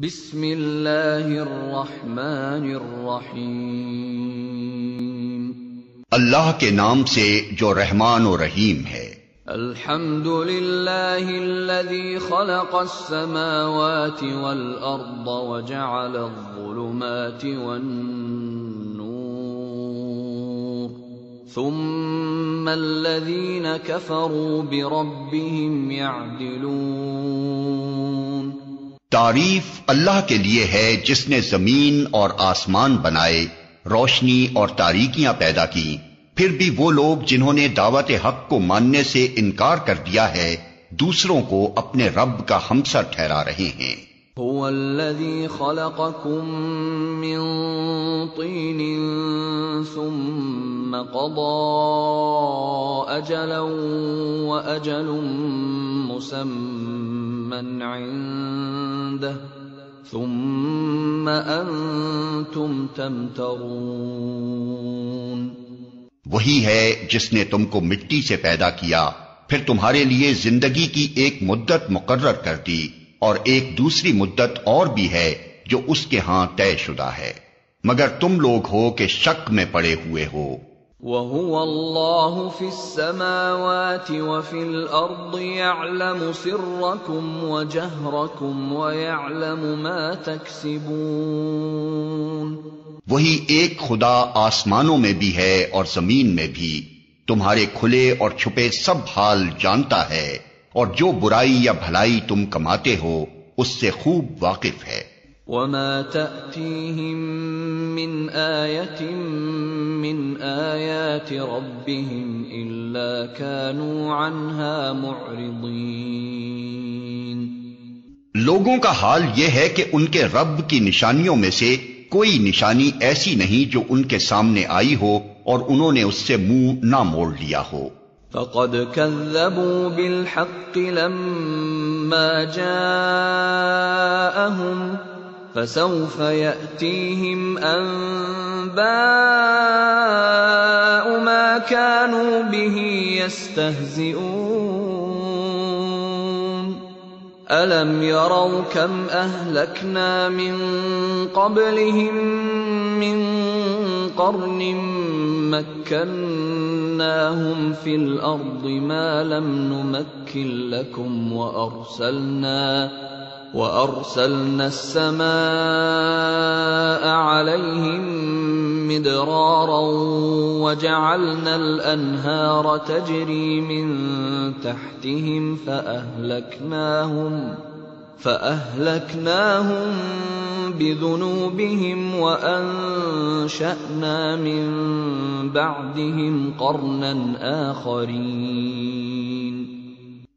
بسم اللہ الرحمن الرحیم، اللہ کے نام سے جو رحمان و رحیم ہے۔ الحمد للہ الذی خلق السماوات والارض وجعل الظلمات والنور ثم الذین کفروا بربهم یعدلون۔ تعریف اللہ کے لیے ہے جس نے زمین اور آسمان بنائے، روشنی اور تاریکیاں پیدا کی، پھر بھی وہ لوگ جنہوں نے دعوت حق کو ماننے سے انکار کر دیا ہے دوسروں کو اپنے رب کا ہمسر ٹھہرا رہے ہیں۔ هو الذی خلقکم من طین ثم قضى اجلا واجل مسمى عنده ثم انتم تمترون۔ وہی ہے جس نے تم کو مٹی سے پیدا کیا، پھر تمہارے لیے زندگی کی ایک مدت مقرر کر دی، اور ایک دوسری مدت اور بھی ہے جو اس کے ہاں طے شدہ ہے، مگر تم لوگ ہو کہ شک میں پڑے ہوئے ہو۔ وَهُوَ اللَّهُ فِي السَّمَاوَاتِ وَفِي الْأَرْضِ يَعْلَمُ سِرَّكُمْ وَجَهْرَكُمْ وَيَعْلَمُ مَا تَكْسِبُونَ۔ وہی ایک خدا آسمانوں میں بھی ہے اور زمین میں بھی، تمہارے کھلے اور چھپے سب حال جانتا ہے، اور جو برائی یا بھلائی تم کماتے ہو اس سے خوب واقف ہے۔ وَمَا تَأْتِيهِم مِّنْ آيَةٍ مِّنْ آيَاتِ رَبِّهِمْ إِلَّا كَانُوا عَنْهَا مُعْرِضِينَ۔ لوگوں کا حال یہ ہے کہ ان کے رب کی نشانیوں میں سے کوئی نشانی ایسی نہیں جو ان کے سامنے آئی ہو اور انہوں نے اس سے منہ نہ موڑ لیا ہو۔ فَقَدْ كَذَّبُوا بِالْحَقِّ لَمَّا جَاءَهُمْ فَسَوْفَ يَأْتِيهِمْ أَنبَاءُ مَا كَانُوا بِهِ يَسْتَهْزِئُونَ۔ أَلَمْ يَرَوْا كَمْ أَهْلَكْنَا مِنْ قَبْلِهِمْ مِنْ قَرْنٍ مَكَّنَّاهُمْ فِي الْأَرْضِ مَا لَمْ نُمَكِّنْ لَكُمْ وَأَرْسَلْنَا السَّمَاءَ عَلَيْهِمْ مِدْرَارًا وَجَعَلْنَا الْأَنْهَارَ تَجْرِي مِنْ تَحْتِهِمْ فَأَهْلَكْنَاهُمْ بِذُنُوبِهِمْ وَأَنشَأْنَا مِنْ بَعْدِهِمْ قَرْنًا آخَرِينَ۔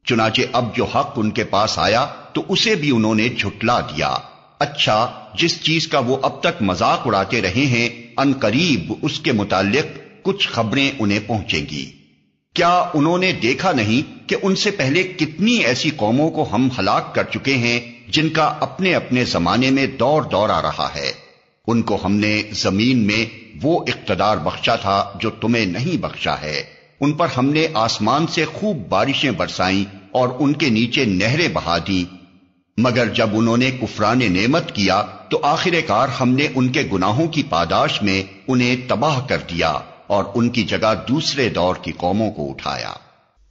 چنانچہ اب جو حق ان کے پاس آیا تو اسے بھی انہوں نے جھٹلا دیا۔ اچھا، جس چیز کا وہ اب تک مذاق اڑاتے رہے ہیں ان قریب اس کے متعلق کچھ خبریں انہیں پہنچیں گی۔ کیا انہوں نے دیکھا نہیں کہ ان سے پہلے کتنی ایسی قوموں کو ہم ہلاک کر چکے ہیں جن کا اپنے اپنے زمانے میں دور آ رہا ہے؟ ان کو ہم نے زمین میں وہ اقتدار بخشا تھا جو تمہیں نہیں بخشا ہے، ان پر ہم نے آسمان سے خوب بارشیں برسائیں اور ان کے نیچے نہریں بہا دیں، مگر جب انہوں نے کفران نعمت کیا تو آخر کار ہم نے ان کے گناہوں کی پاداش میں انہیں تباہ کر دیا اور ان کی جگہ دوسرے دور کی قوموں کو اٹھایا۔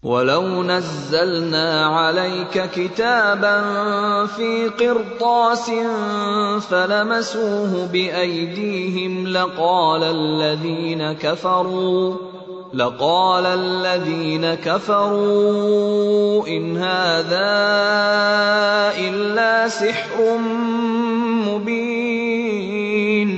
وَلَوْ نَزَّلْنَا عَلَيْكَ كِتَابًا فِي قِرْطَاسٍ فَلَمَسُوهُ بِأَيْدِيهِمْ لَقَالَ الَّذِينَ كَفَرُوا إِنْ هَذَا إِلَّا سِحْرٌ مُبِينٌ۔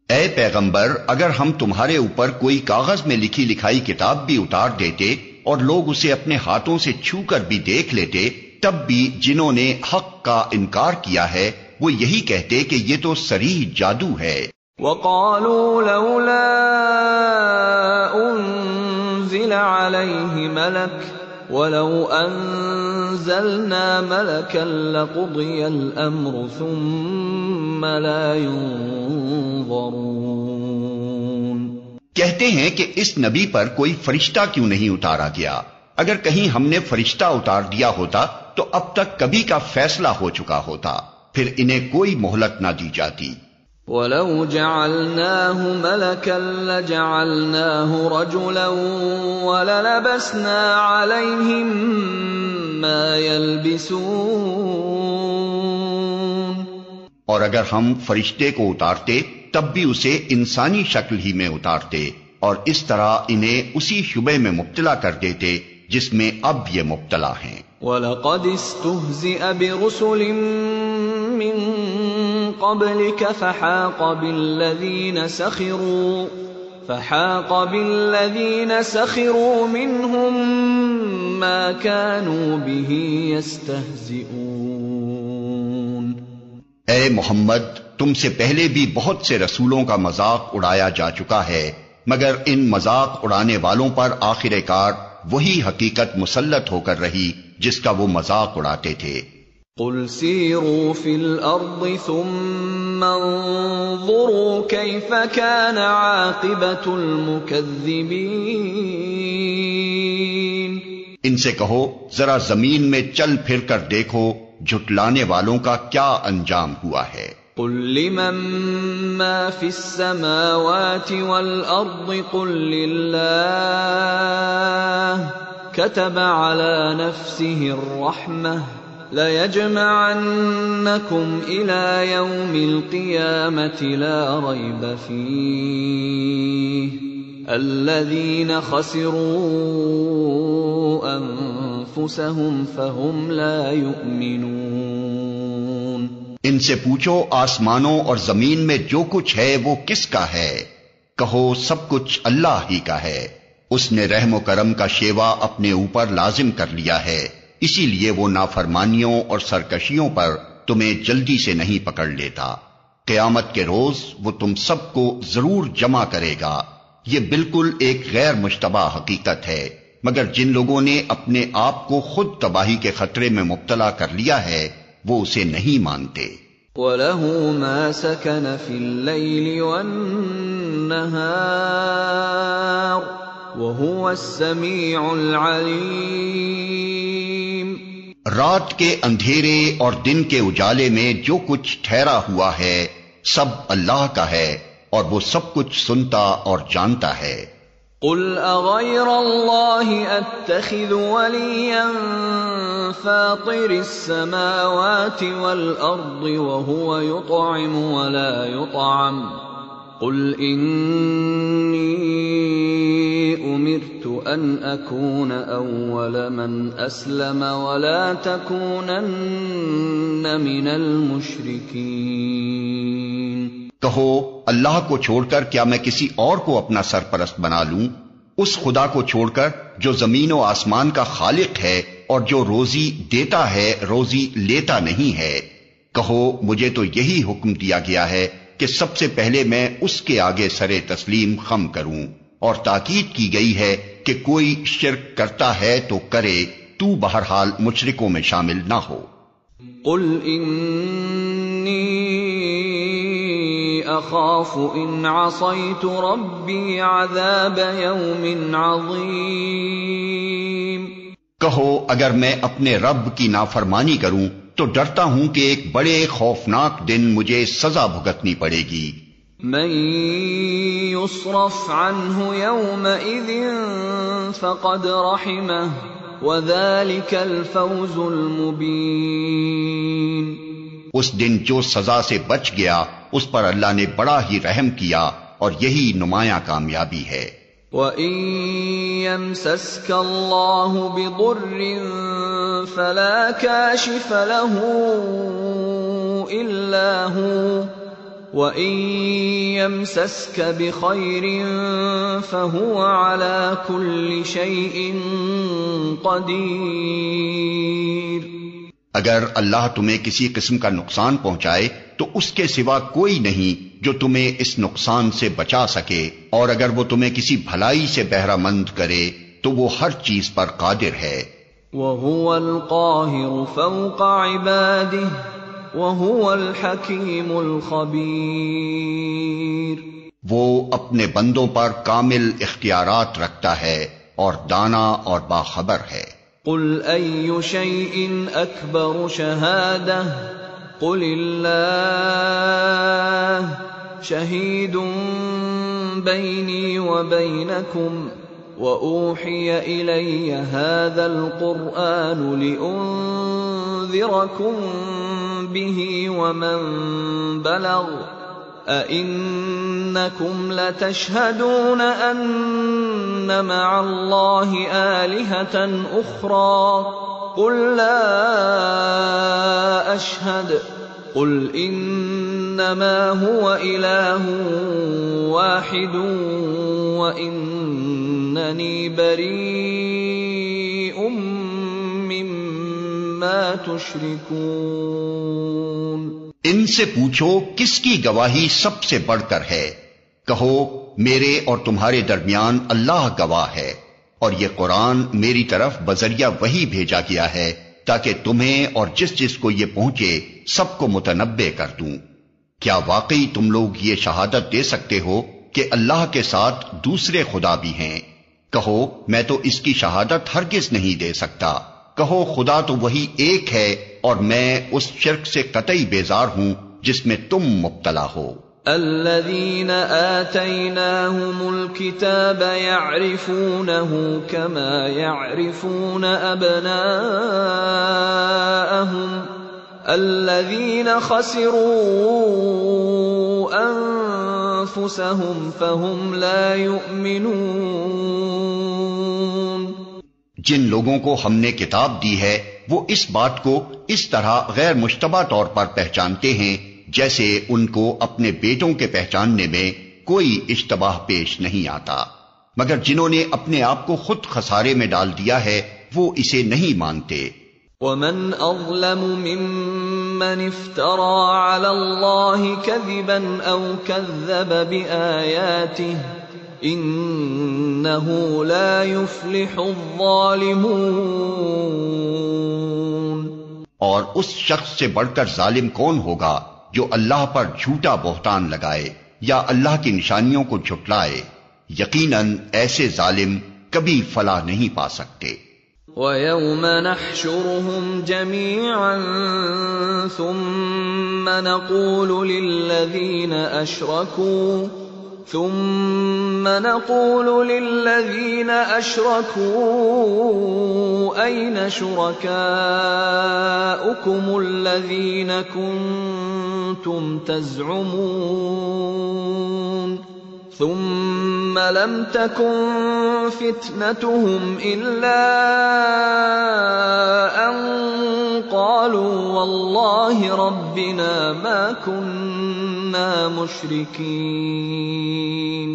اے پیغمبر، اگر ہم تمہارے اوپر کوئی کاغذ میں لکھی لکھائی کتاب بھی اتار دیتے اور لوگ اسے اپنے ہاتھوں سے چھو کر بھی دیکھ لیتے، تب بھی جنہوں نے حق کا انکار کیا ہے وہ یہی کہتے کہ یہ تو صریح جادو ہے۔ وَقَالُوا لَوْلَا أُنزِلَ عَلَيْهِ مَلَكٌ وَلَوْ أَنزَلْنَا مَلَكًا لَقُضِيَ الْأَمْرُ ثُمَّ لَا يُنظَرُونَ۔ کہتے ہیں کہ اس نبی پر کوئی فرشتہ کیوں نہیں اتارا گیا؟ اگر کہیں ہم نے فرشتہ اتار دیا ہوتا تو اب تک کبھی کا فیصلہ ہو چکا ہوتا، پھر انہیں کوئی مہلت نہ دی جاتی۔ وَلَوْ جَعَلْنَاهُ مَلَكًا لَّجَعَلْنَاهُ رَجُلًا وَلَلَبَسْنَا عَلَيْهِم مَّا يَلْبِسُونَ۔ اور اگر ہم فرشتے کو اتارتے تب بھی اسے انسانی شکل ہی میں اتارتے، اور اس طرح انہیں اسی شبے میں مبتلا کر دیتے جس میں اب یہ مبتلا ہیں۔ وَلَقَدِ اسْتُهْزِئَ بِرُسُلٍ مِّن قَبْلِكَ فَحَاقَ بِالَّذِينَ سَخِرُوا مِنْهُم مَّا كَانُوا بِهِ يَسْتَهْزِئُونَ۔ اے محمد، تم سے پہلے بھی بہت سے رسولوں کا مذاق اڑایا جا چکا ہے، مگر ان مذاق اڑانے والوں پر آخر کار وہی حقیقت مسلط ہو کر رہی جس کا وہ مذاق اڑاتے تھے۔ قُلْ سِيرُوا فِي الْأَرْضِ ثُمَّ انظُرُوا كَيْفَ كَانَ عَاقِبَةُ الْمُكَذِّبِينَ۔ ان سے کہو ذرا زمین میں چل پھر کر دیکھو جھٹلانے والوں کا کیا انجام ہوا ہے۔ قُل لِّمَن مَّا فِي السَّمَاوَاتِ وَالْأَرْضِ قُل لِّلَّهِ كَتَبَ عَلَى نَفْسِهِ الرَّحْمَةَ لَيَجْمَعَنَّكُمْ إِلَى يَوْمِ الْقِيَامَةِ لَا رَيْبَ فِيهِ الَّذِينَ خَسِرُوا أَنفُسَهُمْ فَهُمْ لَا يُؤْمِنُونَ۔ ان سے پوچھو آسمانوں اور زمین میں جو کچھ ہے وہ کس کا ہے؟ کہو سب کچھ اللہ ہی کا ہے، اس نے رحم و کرم کا شیوا اپنے اوپر لازم کر لیا ہے، اسی لیے وہ نافرمانیوں اور سرکشیوں پر تمہیں جلدی سے نہیں پکڑ لیتا۔ قیامت کے روز وہ تم سب کو ضرور جمع کرے گا۔ یہ بالکل ایک غیر مشتبہ حقیقت ہے، مگر جن لوگوں نے اپنے آپ کو خود تباہی کے خطرے میں مبتلا کر لیا ہے وہ اسے نہیں مانتے۔ وَلَهُ مَا سَكَنَ فِي اللَّيْلِ وَالنَّهَارِ وَهُوَ السَّمِيعُ الْعَلِيمُ۔ رات کے اندھیرے اور دن کے اجالے میں جو کچھ ٹھہرا ہوا ہے سب اللہ کا ہے، اور وہ سب کچھ سنتا اور جانتا ہے۔ قُلْ أَغَيْرَ اللَّهِ أَتَّخِذُ وَلِيًّا فَاطِرِ السَّمَاوَاتِ وَالْأَرْضِ وَهُوَ يُطْعِمُ وَلَا يُطْعَمُ قُلْ إِنِّي أُمِرْتُ أَنْ أَكُونَ أَوَّلَ مَنْ أَسْلَمَ وَلَا تَكُونَنَّ مِنَ الْمُشْرِكِينَ۔ کہو اللہ کو چھوڑ کر کیا میں کسی اور کو اپنا سرپرست بنا لوں، اس خدا کو چھوڑ کر جو زمین و آسمان کا خالق ہے اور جو روزی دیتا ہے روزی لیتا نہیں ہے۔ کہو مجھے تو یہی حکم دیا گیا ہے کہ سب سے پہلے میں اس کے آگے سرے تسلیم خم کروں، اور تاکید کی گئی ہے کہ کوئی شرک کرتا ہے تو کرے، تو بہرحال مشرکوں میں شامل نہ ہو۔ قل انی اخاف ان عصیت ربی عذاب یوم عظیم۔ کہو اگر میں اپنے رب کی نافرمانی کروں تو ڈرتا ہوں کہ ایک بڑے خوفناک دن مجھے سزا بھگتنی پڑے گی۔ من يصرف عنه يومئذ فقد رحمه وذلك الفوز المبين۔ اس دن جو سزا سے بچ گیا اس پر اللہ نے بڑا ہی رحم کیا اور یہی نمایاں کامیابی ہے۔ وَإِن يَمْسَسْكَ اللَّهُ بِضُرٍّ فَلَا كَاشِفَ لَهُ إِلَّا هُوَ وَإِن يَمْسَسْكَ بِخَيْرٍ فَهُوَ عَلَى كُلِّ شَيْءٍ قَدِيرٌ۔ اگر اللہ تمہیں کسی قسم کا نقصان پہنچائے تو اس کے سوا کوئی نہیں جو تمہیں اس نقصان سے بچا سکے، اور اگر وہ تمہیں کسی بھلائی سے بہرہ مند کرے تو وہ ہر چیز پر قادر ہے۔ وَهُوَ الْقَاهِرُ فَوْقَ عِبَادِهِ وَهُوَ الْحَكِيمُ الْخَبِيرُ۔ وہ اپنے بندوں پر کامل اختیارات رکھتا ہے اور دانا اور باخبر ہے۔ قُلْ أَيُّ شَيْءٍ أَكْبَرُ شَهَادَةً قل اللہ شہید بینی وبینکم وأوحي إلي هذا القرآن لأنذركم به ومن بلغ أئنكم لتشهدون أن مع الله آلهة أخرى قل لا أشهد قل انما هو الہ واحد واننی بریء مما تشرکون۔ ان سے پوچھو کس کی گواہی سب سے بڑھ کر ہے؟ کہو میرے اور تمہارے درمیان اللہ گواہ ہے، اور یہ قرآن میری طرف بذریعہ وحی بھیجا گیا ہے تاکہ تمہیں اور جس جس کو یہ پہنچے سب کو متنبع کر دوں۔ کیا واقعی تم لوگ یہ شہادت دے سکتے ہو کہ اللہ کے ساتھ دوسرے خدا بھی ہیں؟ کہو میں تو اس کی شہادت ہرگز نہیں دے سکتا۔ کہو خدا تو وہی ایک ہے اور میں اس شرک سے قطعی بیزار ہوں جس میں تم مبتلا ہو۔ الذين آتيناهم الكتاب يعرفونه كما يعرفون أبناءهم الذين خسروا أنفسهم فهم لا يؤمنون۔ جن لوگوں کو ہم نے کتاب دی ہے وہ اس بات کو اس طرح غیر مشتبہ طور پر پہچانتے ہیں جیسے ان کو اپنے بیٹوں کے پہچاننے میں کوئی اشتباہ پیش نہیں آتا، مگر جنہوں نے اپنے آپ کو خود خسارے میں ڈال دیا ہے وہ اسے نہیں مانتے۔ وَمَنْ أَظْلَمُ مِمَّنِ افْتَرَى عَلَى اللَّهِ كَذِبًا أَوْ كَذَّبَ بِآيَاتِهِ إِنَّهُ لَا يُفْلِحُ الظَّالِمُونَ۔ اور اس شخص سے بڑھ کر ظالم کون ہوگا جو اللہ پر جھوٹا بہتان لگائے یا اللہ کی نشانیوں کو جھٹلائے؟ یقیناً ایسے ظالم کبھی فلاح نہیں پا سکتے۔ وَيَوْمَ نَحْشُرُهُمْ جَمِيعًا ثُمَّ نَقُولُ لِلَّذِينَ أَشْرَكُوا أَيْنَ شُرَكَاؤُكُمُ الَّذِينَ كُنتُمْ تَزْعُمُونَ ثُمَّ لَمْ تَكُنْ فِتْنَتُهُمْ إِلَّا أَنْ قَالُوا وَاللَّهِ رَبِّنَا مَا كُنَّا مُشْرِكِينَ۔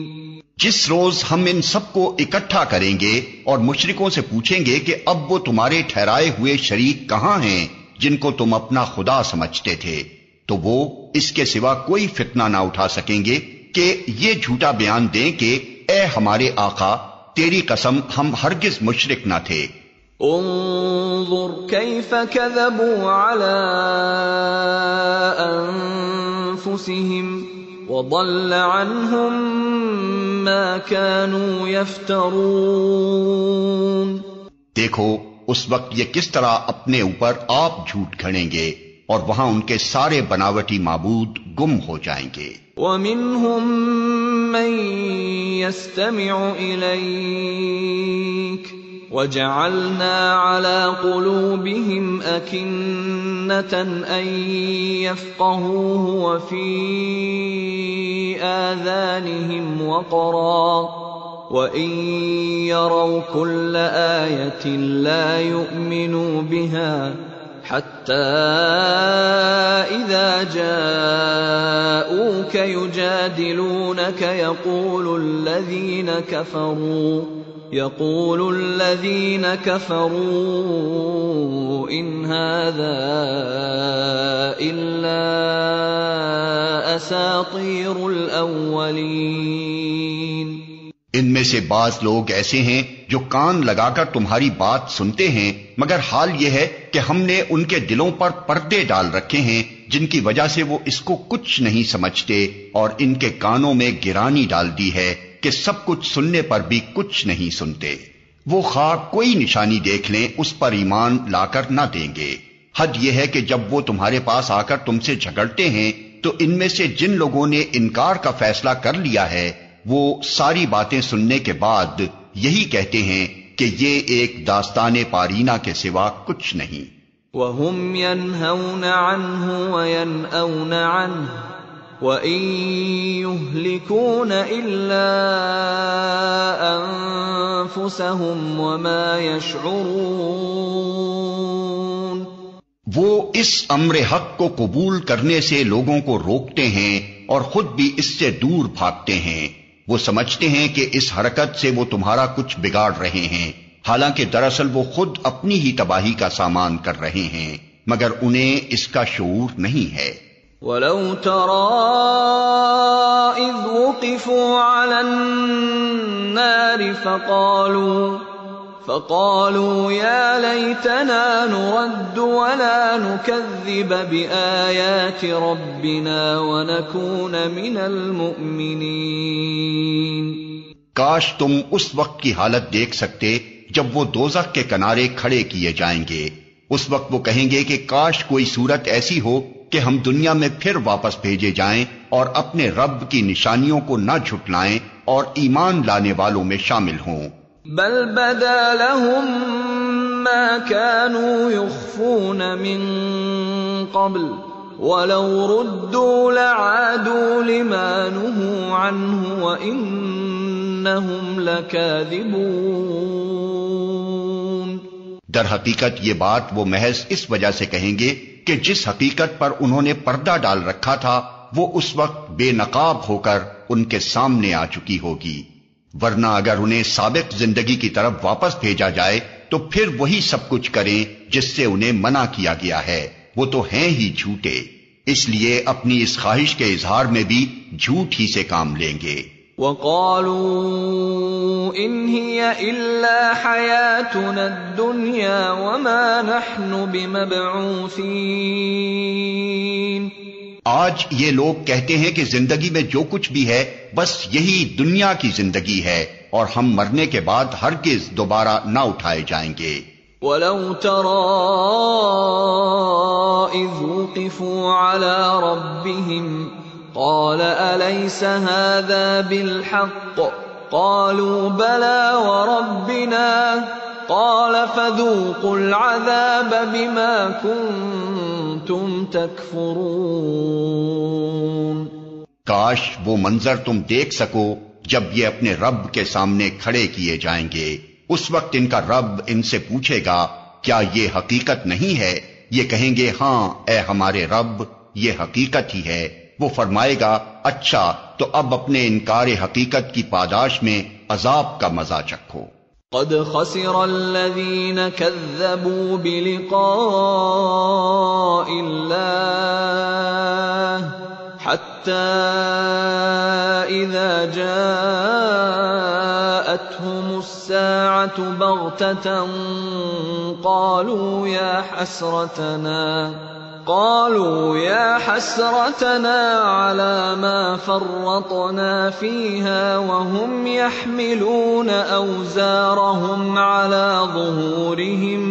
جس روز ہم ان سب کو اکٹھا کریں گے اور مشرکوں سے پوچھیں گے کہ اب وہ تمہارے ٹھہرائے ہوئے شریک کہاں ہیں جن کو تم اپنا خدا سمجھتے تھے، تو وہ اس کے سوا کوئی فتنہ نہ اٹھا سکیں گے کہ یہ جھوٹا بیان دیں کہ اے ہمارے آقا تیری قسم ہم ہرگز مشرک نہ تھے۔ انظر کیف کذبوا علی انفسہم وضل عنہم ما كانوا یفترون۔ دیکھو اس وقت یہ کس طرح اپنے اوپر آپ جھوٹ گھڑیں گے اور وہاں ان کے سارے بناوٹی معبود گم ہو جائیں گے۔ وَمِنْهُمْ مَنْ يَسْتَمِعُ إِلَيْكَ وَجَعَلْنَا عَلَى قُلُوبِهِمْ أَكِنَّةً أَنْ يَفْقَهُوهُ وَفِي آذَانِهِمْ وَقْرًا وَإِنْ يَرَوْا كُلَّ آيَةٍ لَا يُؤْمِنُوا بِهَا حَتَّى إِذَا جَاءُوكَ يُجَادِلُونَكَ يَقُولُ الَّذِينَ كَفَرُوا إِنْ هَذَا إِلَّا أَسَاطِيرُ الْأَوَّلِينَ۔ ان میں سے بعض لوگ ایسے ہیں جو کان لگا کر تمہاری بات سنتے ہیں، مگر حال یہ ہے کہ ہم نے ان کے دلوں پر پردے ڈال رکھے ہیں جن کی وجہ سے وہ اس کو کچھ نہیں سمجھتے، اور ان کے کانوں میں گرانی ڈال دی ہے کہ سب کچھ سننے پر بھی کچھ نہیں سنتے۔ وہ خواہ کوئی نشانی دیکھ لیں اس پر ایمان لا کر نہ دیں گے۔ حد یہ ہے کہ جب وہ تمہارے پاس آ کر تم سے جھگڑتے ہیں تو ان میں سے جن لوگوں نے انکار کا فیصلہ کر لیا ہے وہ ساری باتیں سننے کے بعد یہی کہتے ہیں کہ یہ ایک داستان پارینہ کے سوا کچھ نہیں۔ وَهُمْ يَنْهَوْنَ عَنْهُ وَيَنْأَوْنَ عَنْهُ وَإِنْ يُهْلِكُونَ إِلَّا أَنفُسَهُمْ وَمَا يَشْعُرُونَ۔ وہ اس امر حق کو قبول کرنے سے لوگوں کو روکتے ہیں اور خود بھی اس سے دور بھاگتے ہیں۔ وہ سمجھتے ہیں کہ اس حرکت سے وہ تمہارا کچھ بگاڑ رہے ہیں، حالانکہ دراصل وہ خود اپنی ہی تباہی کا سامان کر رہے ہیں، مگر انہیں اس کا شعور نہیں ہے۔ وَلَوْ تَرَىٰ إِذْ وُقِفُوا عَلَى النَّارِ فَقَالُوا يَا لَيْتَنَا نُرَدُّ وَلَا نُكَذِّبَ بِآيَاتِ رَبِّنَا وَنَكُونَ مِنَ الْمُؤْمِنِينَ۔ کاش تم اس وقت کی حالت دیکھ سکتے جب وہ دوزخ کے کنارے کھڑے کیے جائیں گے۔ اس وقت وہ کہیں گے کہ کاش کوئی صورت ایسی ہو کہ ہم دنیا میں پھر واپس بھیجے جائیں اور اپنے رب کی نشانیوں کو نہ جھٹلائیں اور ایمان لانے والوں میں شامل ہوں۔ بل بدا لهم ما كانوا يخفون من قبل ولو ردوا لعادوا لما نهوا عنه وإنهم لكاذبون۔ در حقیقت یہ بات وہ محض اس وجہ سے کہیں گے کہ جس حقیقت پر انہوں نے پردہ ڈال رکھا تھا وہ اس وقت بے نقاب ہو کر ان کے سامنے آ چکی ہوگی، ورنہ اگر انہیں سابق زندگی کی طرف واپس بھیجا جائے تو پھر وہی سب کچھ کریں جس سے انہیں منع کیا گیا ہے، وہ تو ہیں ہی جھوٹے، اس لیے اپنی اس خواہش کے اظہار میں بھی جھوٹ ہی سے کام لیں گے۔ وَقَالُوا إِنْ هِيَ إِلَّا حَيَاتُنَا الدُّنْيَا وَمَا نَحْنُ بِمَبْعُوثِينَ۔ آج یہ لوگ کہتے ہیں کہ زندگی میں جو کچھ بھی ہے بس یہی دنیا کی زندگی ہے اور ہم مرنے کے بعد ہرگز دوبارہ نہ اٹھائے جائیں گے۔ وَلَوْ تَرَىٰ إِذْ وُقِفُوا عَلَىٰ رَبِّهِمْ قَالَ أَلَيْسَ هَٰذَا بِالْحَقِّ قَالُوا بَلَىٰ وَرَبِّنَا قَالَ فَذُوقُوا الْعَذَابَ بِمَا كُنتُمْ تَكْفُرُونَ۔ کاش وہ منظر تم دیکھ سکو جب یہ اپنے رب کے سامنے کھڑے کیے جائیں گے، اس وقت ان کا رب ان سے پوچھے گا کیا یہ حقیقت نہیں ہے؟ یہ کہیں گے ہاں اے ہمارے رب یہ حقیقت ہی ہے۔ وہ فرمائے گا اچھا تو اب اپنے انکار حقیقت کی پاداش میں عذاب کا مزہ چکھو۔ قد خسر الذين كذبوا بلقاء الله حتى إذا جاءتهم الساعة بغتة قالوا يا حسرتنا على ما فرطنا فيها وهم يحملون أوزارهم على ظهورهم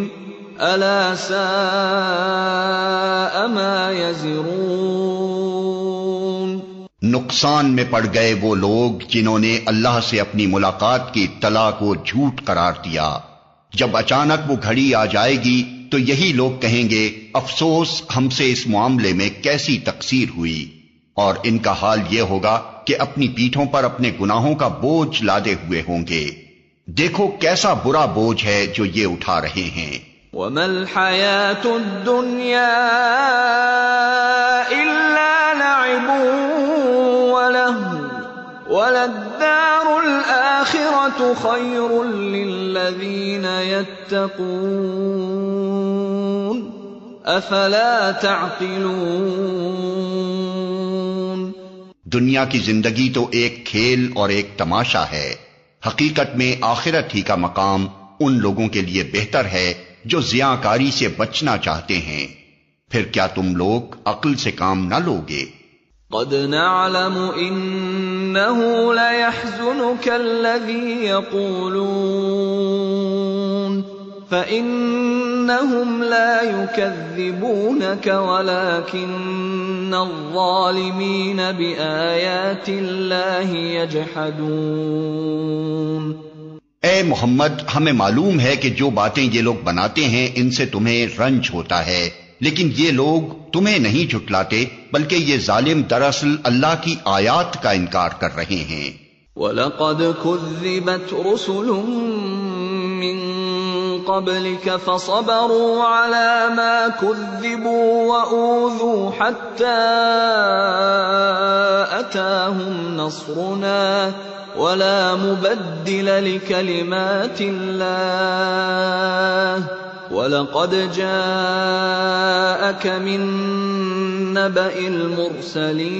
ألا ساء ما يزرون۔ نقصان میں پڑ گئے وہ لوگ جنہوں نے اللہ سے اپنی ملاقات کی اطلاع کو جھوٹ قرار دیا۔ جب اچانک وہ گھڑی آ جائے گی تو یہی لوگ کہیں گے افسوس ہم سے اس معاملے میں کیسی تقصیر ہوئی، اور ان کا حال یہ ہوگا کہ اپنی پیٹھوں پر اپنے گناہوں کا بوجھ لادے ہوئے ہوں گے۔ دیکھو کیسا برا بوجھ ہے جو یہ اٹھا رہے ہیں۔ وَمَا الْحَيَاةُ الدُّنْيَا إِلَّا لَعِبٌ وَلَهْوٌ وَلَلدَّارُ الْآخِرَةُ خَيْرٌ لِّلَّذِينَ يَتَّقُونَ أَفَلَا تَعْقِلُونَ۔ دنیا کی زندگی تو ایک کھیل اور ایک تماشا ہے، حقیقت میں آخرت ہی کا مقام ان لوگوں کے لیے بہتر ہے جو ضیاءکاری سے بچنا چاہتے ہیں۔ پھر کیا تم لوگ عقل سے کام نہ لوگے؟ قد نعلم انه ليحزنك الذي يقولون فَإِنَّهُمْ لَا يُكَذِّبُونَكَ وَلَكِنَّ الظَّالِمِينَ بِآيَاتِ اللَّهِ يَجْحَدُونَ۔ اے محمد، ہمیں معلوم ہے کہ جو باتیں یہ لوگ بناتے ہیں ان سے تمہیں رنج ہوتا ہے، لیکن یہ لوگ تمہیں نہیں جھٹلاتے، بلکہ یہ ظالم دراصل اللہ کی آیات کا انکار کر رہے ہیں۔ وَلَقَدْ كُذِّبَتْ رُسُلٌ مِّن قَبْلِكَ فَصَبَرُوا عَلَى مَا كُذِّبُوا وَأُوذُوا حَتَّى أَتَاهُمْ نَصْرُنَا وَلَا مُبَدِّلَ لِكَلِمَاتِ اللَّهِ وَلَقَدْ جَاءَكَ مِن نَّبَإِ الْمُرْسَلِينَ۔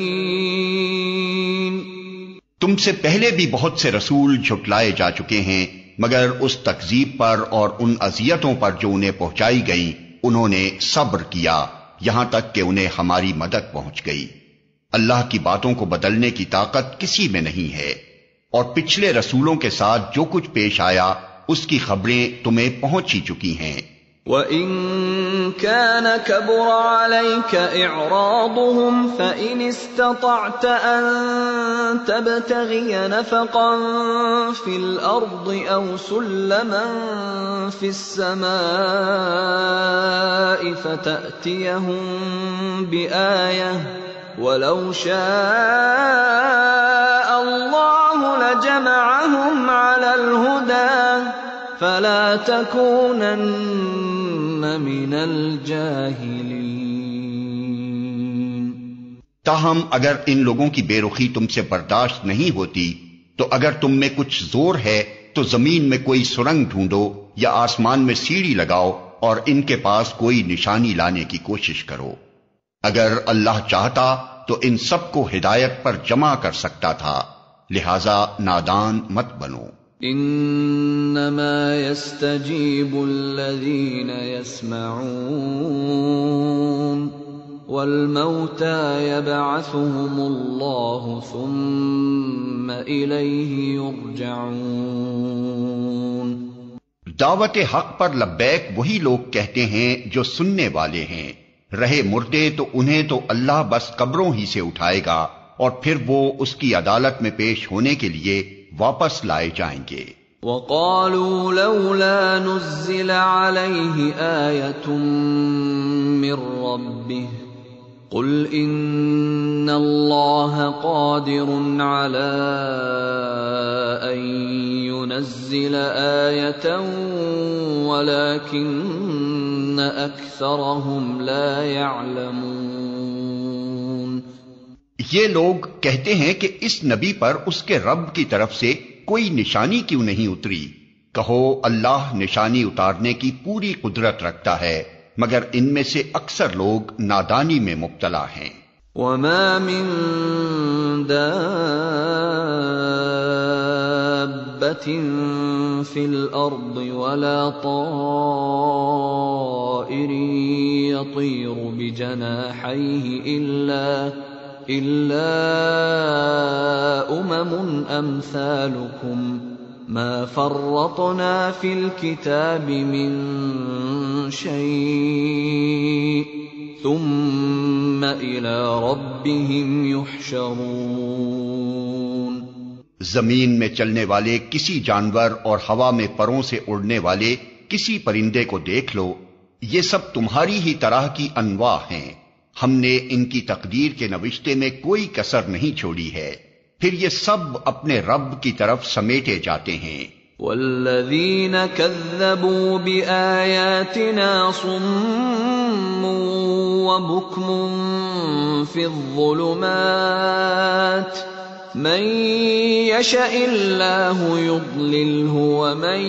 تم سے پہلے بھی بہت سے رسول جھٹلائے جا چکے ہیں، مگر اس تکذیب پر اور ان اذیتوں پر جو انہیں پہنچائی گئیں انہوں نے صبر کیا یہاں تک کہ انہیں ہماری مدد پہنچ گئی۔ اللہ کی باتوں کو بدلنے کی طاقت کسی میں نہیں ہے، اور پچھلے رسولوں کے ساتھ جو کچھ پیش آیا اس کی خبریں تمہیں پہنچ ہی چکی ہیں۔ وَإِن كَانَ كَبُرَ عَلَيْكَ إِعْرَاضُهُمْ فَإِنِ اسْتَطَعْتَ أَن تَبْتَغِيَ نَفَقًا فِي الْأَرْضِ أَوْ سُلَّمًا فِي السَّمَاءِ فَتَأْتِيَهُم بِآيَةٍ وَلَوْ شَاءَ اللَّهُ لَجَمَعَهُمْ عَلَى الْهُدَى فَلَا تَكُونَنَّ مِنَ الْجَاهِلِينَ۔ تاہم اگر ان لوگوں کی بے رخی تم سے برداشت نہیں ہوتی تو اگر تم میں کچھ زور ہے تو زمین میں کوئی سرنگ ڈھونڈو یا آسمان میں سیڑھی لگاؤ اور ان کے پاس کوئی نشانی لانے کی کوشش کرو۔ اگر اللہ چاہتا تو ان سب کو ہدایت پر جمع کر سکتا تھا، لہذا نادان مت بنو۔ انما يستجيب الذين يسمعون والموتى يبعثهم الله ثم إليه يرجعون۔ دعوت حق پر لبیک وہی لوگ کہتے ہیں جو سننے والے ہیں، رہے مردے تو انہیں تو اللہ بس قبروں ہی سے اٹھائے گا اور پھر وہ اس کی عدالت میں پیش ہونے کے لیے واپس لائے جائیں گے۔ وَقَالُوا لَوْلَا نُزِّلَ عَلَيْهِ آيَةٌ مِّن رَّبِّهِ قُلْ إِنَّ اللَّهَ قَادِرٌ عَلَىٰ أَن يُنَزِّلَ آيَةً وَلَٰكِنَّ أَكْثَرَهُمْ لَا يَعْلَمُونَ۔ یہ لوگ کہتے ہیں کہ اس نبی پر اس کے رب کی طرف سے کوئی نشانی کیوں نہیں اتری؟ کہو اللہ نشانی اتارنے کی پوری قدرت رکھتا ہے، مگر ان میں سے اکثر لوگ نادانی میں مبتلا ہیں۔ وَمَا مِن دَابَّةٍ فِي الْأَرْضِ وَلَا طَائِرٍ يَطِيرُ بِجَنَاحَيْهِ إِلَّا أُمَمٌ أَمْثَالُكُمْ مَا فَرَّطْنَا فِي الْكِتَابِ مِنْ شَيْءٍ ثُمَّ إِلَى رَبِّهِمْ يُحْشَرُونَ۔ زمین میں چلنے والے کسی جانور اور ہوا میں پروں سے اڑنے والے کسی پرندے کو دیکھ لو، یہ سب تمہاری ہی طرح کی انواع ہیں، ہم نے ان کی تقدیر کے نوشتے میں کوئی کسر نہیں چھوڑی ہے، پھر یہ سب اپنے رب کی طرف سمیٹے جاتے ہیں۔ والذین کذبوا بآیاتنا صم وبکم فی الظلمات من یشاء اللہ یضللہ ومن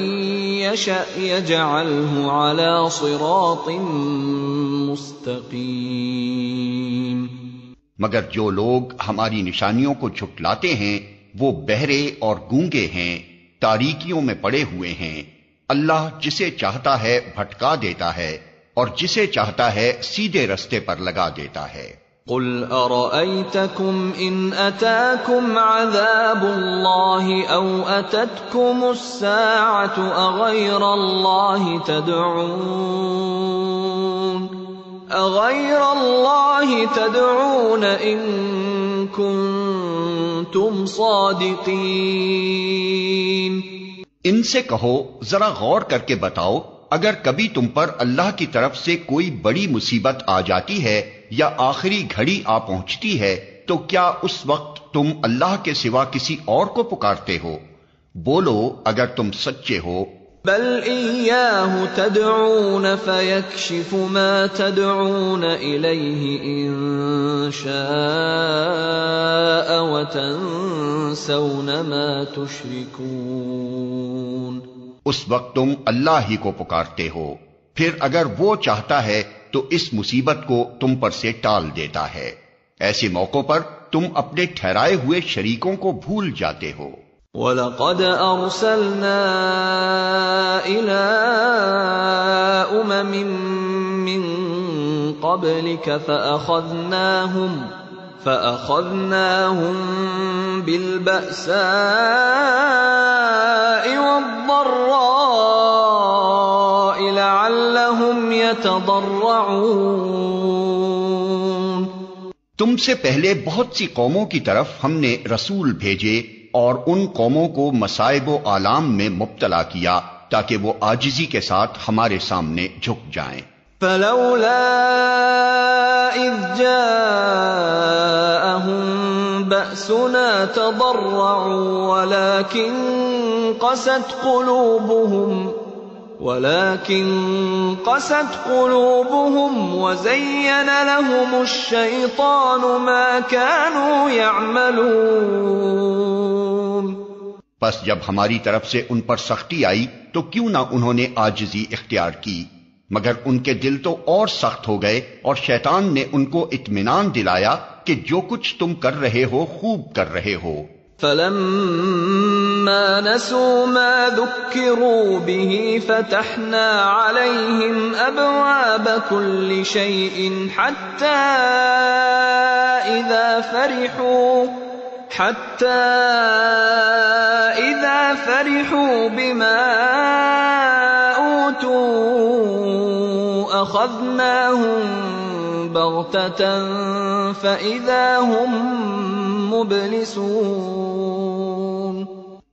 یشاء یجعلہ علی صراط مستقیم۔ مگر جو لوگ ہماری نشانیوں کو جھٹلاتے ہیں وہ بہرے اور گونگے ہیں، تاریکیوں میں پڑے ہوئے ہیں۔ اللہ جسے چاہتا ہے بھٹکا دیتا ہے اور جسے چاہتا ہے سیدھے رستے پر لگا دیتا ہے۔ قل أرأيتكم إن أتاكم عذاب الله أو أتتكم الساعة أغير الله تدعون إن كنتم صادقين۔ ان سے کہو ذرا غور کر کے بتاؤ، اگر کبھی تم پر اللہ کی طرف سے کوئی بڑی مصیبت آ جاتی ہے یا آخری گھڑی آ پہنچتی ہے تو کیا اس وقت تم اللہ کے سوا کسی اور کو پکارتے ہو؟ بولو اگر تم سچے ہو۔ بل إياه تدعون فيكشف ما تدعون إليه إن شاء وتنسون ما تشركون۔ اس وقت تم اللہ ہی کو پکارتے ہو، پھر اگر وہ چاہتا ہے تو اس مصیبت کو تم پر سے ٹال دیتا ہے۔ ایسے موقعوں پر تم اپنے ٹھہرائے ہوئے شریکوں کو بھول جاتے ہو۔ وَلَقَدْ أَرْسَلْنَا إِلَىٰ أُمَمٍ مِّن قَبْلِكَ فَأَخَذْنَاهُمْ بِالْبَأْسَاءِ وَالضَّرَّاءِ لَعَلَّهُمْ يَتَضَرَّعُونَ۔ تم سے پہلے بہت سی قوموں کی طرف ہم نے رسول بھیجے اور ان قوموں کو مصائب و آلام میں مبتلا کیا تاکہ وہ عاجزی کے ساتھ ہمارے سامنے جھک جائیں۔ فَلَوْلَا إِذْ جَاءَهُم بَأْسُنَا تَضَرَّعُوا وَلَكِن قَسَتْ قُلُوبُهُمْ وَزَيَّنَ لَهُمُ الشَّيْطَانُ مَا كَانُوا يَعْمَلُونَ۔ پس جب ہماری طرف سے ان پر سختی آئی تو کیوں نہ انہوں نے عاجزی اختیار کی، مگر ان کے دل تو اور سخت ہو گئے، اور شیطان نے ان کو اطمینان دلایا کہ جو کچھ تم کر رہے ہو خوب کر رہے ہو۔ فَلَمَّا نَسُوا مَا ذُكِّرُوا بِهِ فَتَحْنَا عَلَيْهِمْ أَبْوَابَ كُلِّ شَيْءٍ حَتَّى إِذَا فَرِحُوا بِمَا أُوتُوا أَخَذْنَاهُمْ بَغْتَةً فَإِذَا هُمْ مُبْلِسُونَ۔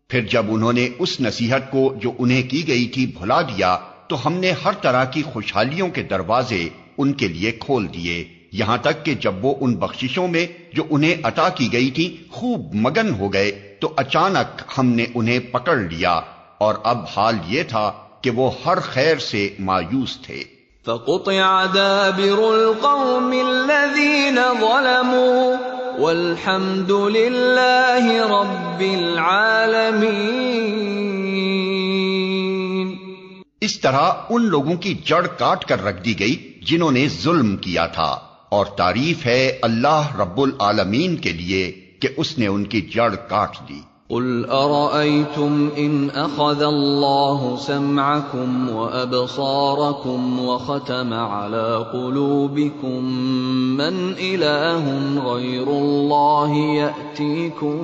پھر جب انہوں نے اس نصیحت کو جو انہیں کی گئی تھی بھلا دیا تو ہم نے ہر طرح کی خوشحالیوں کے دروازے ان کے لیے کھول دیے، یہاں تک کہ جب وہ ان بخششوں میں جو انہیں عطا کی گئی تھی خوب مگن ہو گئے تو اچانک ہم نے انہیں پکڑ لیا، اور اب حال یہ تھا کہ وہ ہر خیر سے مایوس تھے۔ فَقُطِعَ دَابِرُ الْقَوْمِ الَّذِينَ ظَلَمُوا وَالْحَمْدُ لِلَّهِ رَبِّ الْعَالَمِينَ۔ اس طرح ان لوگوں کی جڑ کاٹ کر رکھ دی گئی جنہوں نے ظلم کیا تھا، اور تعریف ہے اللہ رب العالمین کے لیے کہ اس نے ان کی جڑ کاٹ دی۔ قل أرأيتم إن أخذ الله سمعكم وأبصاركم وختم على قلوبكم من إله غير الله يأتيكم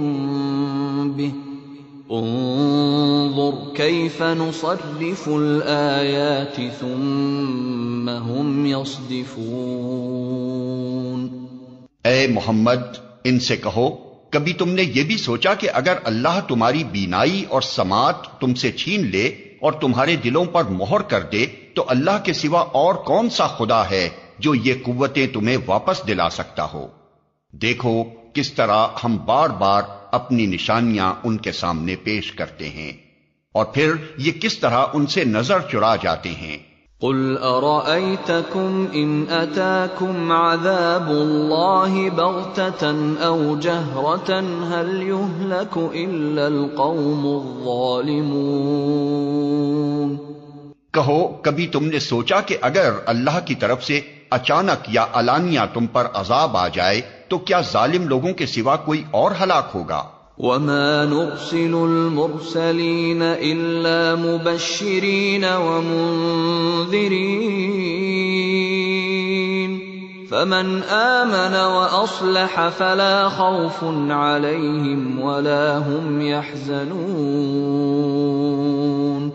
به انظر كيف نصرف الآيات ثم هم يصدفون۔ اے محمد ان سے کہو کبھی تم نے یہ بھی سوچا کہ اگر اللہ تمہاری بینائی اور سماعت تم سے چھین لے اور تمہارے دلوں پر مہر کر دے تو اللہ کے سوا اور کون سا خدا ہے جو یہ قوتیں تمہیں واپس دلا سکتا ہو؟ دیکھو کس طرح ہم بار بار اپنی نشانیاں ان کے سامنے پیش کرتے ہیں اور پھر یہ کس طرح ان سے نظر چرا جاتے ہیں۔ قل أرأيتكم إن أتاكم عذاب الله بغتة أو جهرة هل يهلك إلا القوم الظالمون۔ کہو کبھی تم نے سوچا کہ اگر اللہ کی طرف سے اچانک یا علانیہ تم پر عذاب آ جائے تو کیا ظالم لوگوں کے سوا کوئی اور ہلاک ہوگا؟ وَمَا نُرْسِلُ الْمُرْسَلِينَ إِلَّا مُبَشِّرِينَ وَمُنذِرِينَ۔ فمن آمن وأصلح فلا خوف عليهم ولا هم يحزنون۔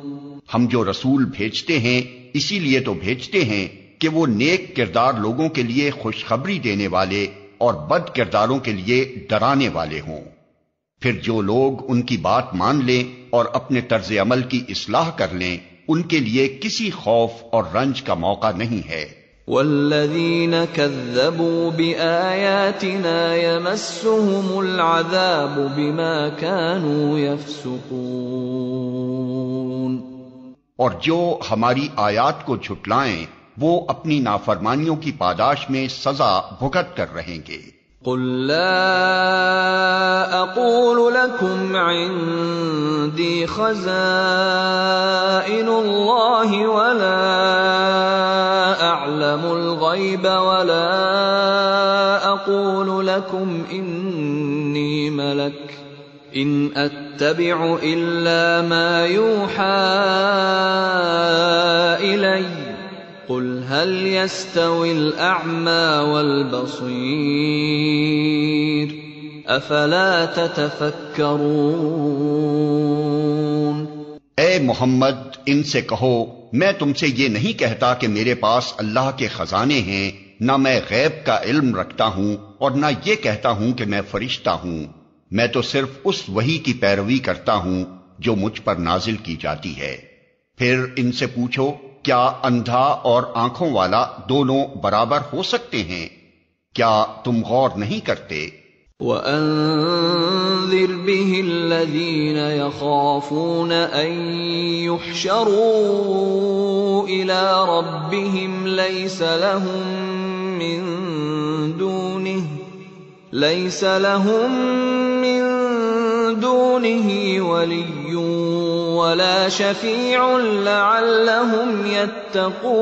ہم جو رسول بھیجتے ہیں اسی لیے تو بھیجتے ہیں کہ وہ نیک کردار لوگوں کے لیے خوشخبری دینے والے اور بد کرداروں کے لیے ڈرانے والے ہوں۔ پھر جو لوگ ان کی بات مان لیں اور اپنے طرز عمل کی اصلاح کر لیں ان کے لیے کسی خوف اور رنج کا موقع نہیں ہے۔ والذین کذبوا بآیاتنا یمسهم العذاب بما كانوا یفسقون، اور جو ہماری آیات کو جھٹلائیں وہ اپنی نافرمانیوں کی پاداش میں سزا بھگت کر رہیں گے۔ قل لا اقول لكم عندي خزائن الله ولا اعلم الغيب ولا اقول لكم اني ملك ان اتبع الا ما يوحى الي قل هل يستوي الأعمى والبصير أفلا تتفكرون۔ اے محمد ان سے کہو میں تم سے یہ نہیں کہتا کہ میرے پاس اللہ کے خزانے ہیں، نہ میں غیب کا علم رکھتا ہوں اور نہ یہ کہتا ہوں کہ میں فرشتہ ہوں، میں تو صرف اس وحی کی پیروی کرتا ہوں جو مجھ پر نازل کی جاتی ہے۔ پھر ان سے پوچھو کیا اندھا اور آنکھوں والا دونوں برابر ہو سکتے ہیں؟ کیا تم غور نہیں کرتے؟ وَأَنذِرْ بِهِ الَّذِينَ يَخَافُونَ أَن يُحْشَرُوا إِلَى رَبِّهِمْ لَيْسَ لَهُم مِّن دُونِهِ وَلِيٌّ وَلَا شَفِيعٌ لَعَلَّهُمْ يَتَّقُونَ۔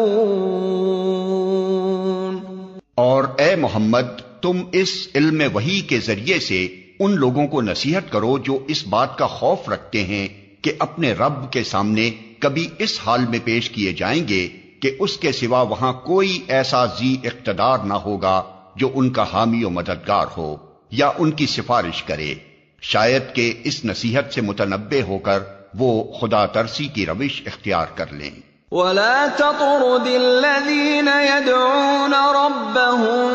اور اے محمد تم اس علم وحی کے ذریعے سے ان لوگوں کو نصیحت کرو جو اس بات کا خوف رکھتے ہیں کہ اپنے رب کے سامنے کبھی اس حال میں پیش کیے جائیں گے کہ اس کے سوا وہاں کوئی ایسا ذی اقتدار نہ ہوگا جو ان کا حامی و مددگار ہو یا ان کی سفارش کرے، شاید کہ اس نصیحت سے متنبہ ہو کر وہ خدا ترسی کی روش اختیار کر لیں۔ وَلَا تَطْرُدِ الَّذِينَ يَدْعُونَ رَبَّهُم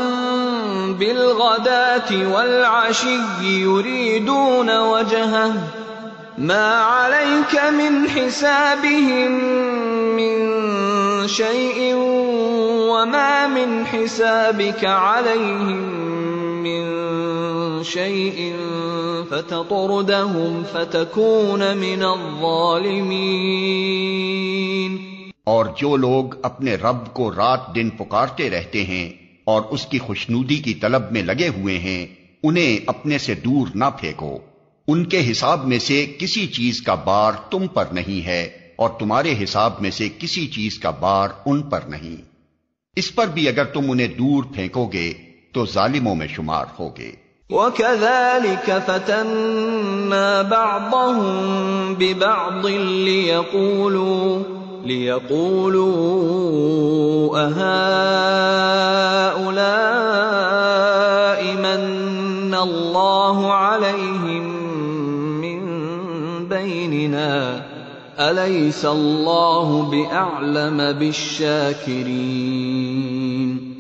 بِالْغَدَاةِ وَالْعَشِيِّ يُرِيدُونَ وَجْهَهُ مَا عَلَيْكَ مِنْ حِسَابِهِم مِّن شَيْءٍ وَمَا مِنْ حِسَابِكَ عَلَيْهِم مِّن شَيْءٍ فَتَطْرُدَهُمْ فَتَكُونَ مِنَ الظَّالِمِينَ۔ اور جو لوگ اپنے رب کو رات دن پکارتے رہتے ہیں اور اس کی خوشنودی کی طلب میں لگے ہوئے ہیں انہیں اپنے سے دور نہ پھینکو، ان کے حساب میں سے کسی چیز کا بار تم پر نہیں ہے اور تمہارے حساب میں سے کسی چیز کا بار ان پر نہیں، اس پر بھی اگر تم انہیں دور پھینکو گے تو ظالموں میں شمار ہوگے۔ وَكَذَلِكَ فَتَنَّا بَعْضَهُم بِبَعْضٍ لِيَقُولُوا أَهَٰؤُلَاءِ مَنَّ اللَّهُ عَلَيْهِم مِّن بَيْنِنَا أَلَيْسَ اللَّهُ بِأَعْلَمَ بِالشَّاكِرِينَ۔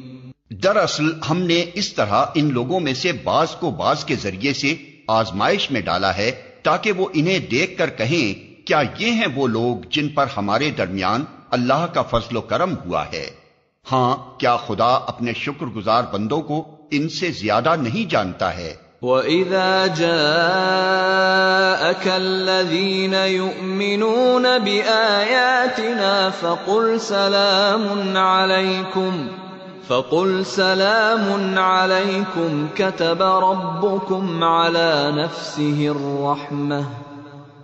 دراصل ہم نے اس طرح ان لوگوں میں سے بعض کو بعض کے ذریعے سے آزمائش میں ڈالا ہے تاکہ وہ انہیں دیکھ کر کہیں کیا یہ ہیں وہ لوگ جن پر ہمارے درمیان اللہ کا فضل و کرم ہوا ہے؟ ہاں کیا خدا اپنے شکر گزار بندوں کو ان سے زیادہ نہیں جانتا ہے؟ وَإِذَا جَاءَكَ الَّذِينَ يُؤْمِنُونَ بِآيَاتِنَا فَقُلْ سَلَامٌ عَلَيْكُمْ كَتَبَ رَبُّكُمْ عَلَى نَفْسِهِ الرَّحْمَةَ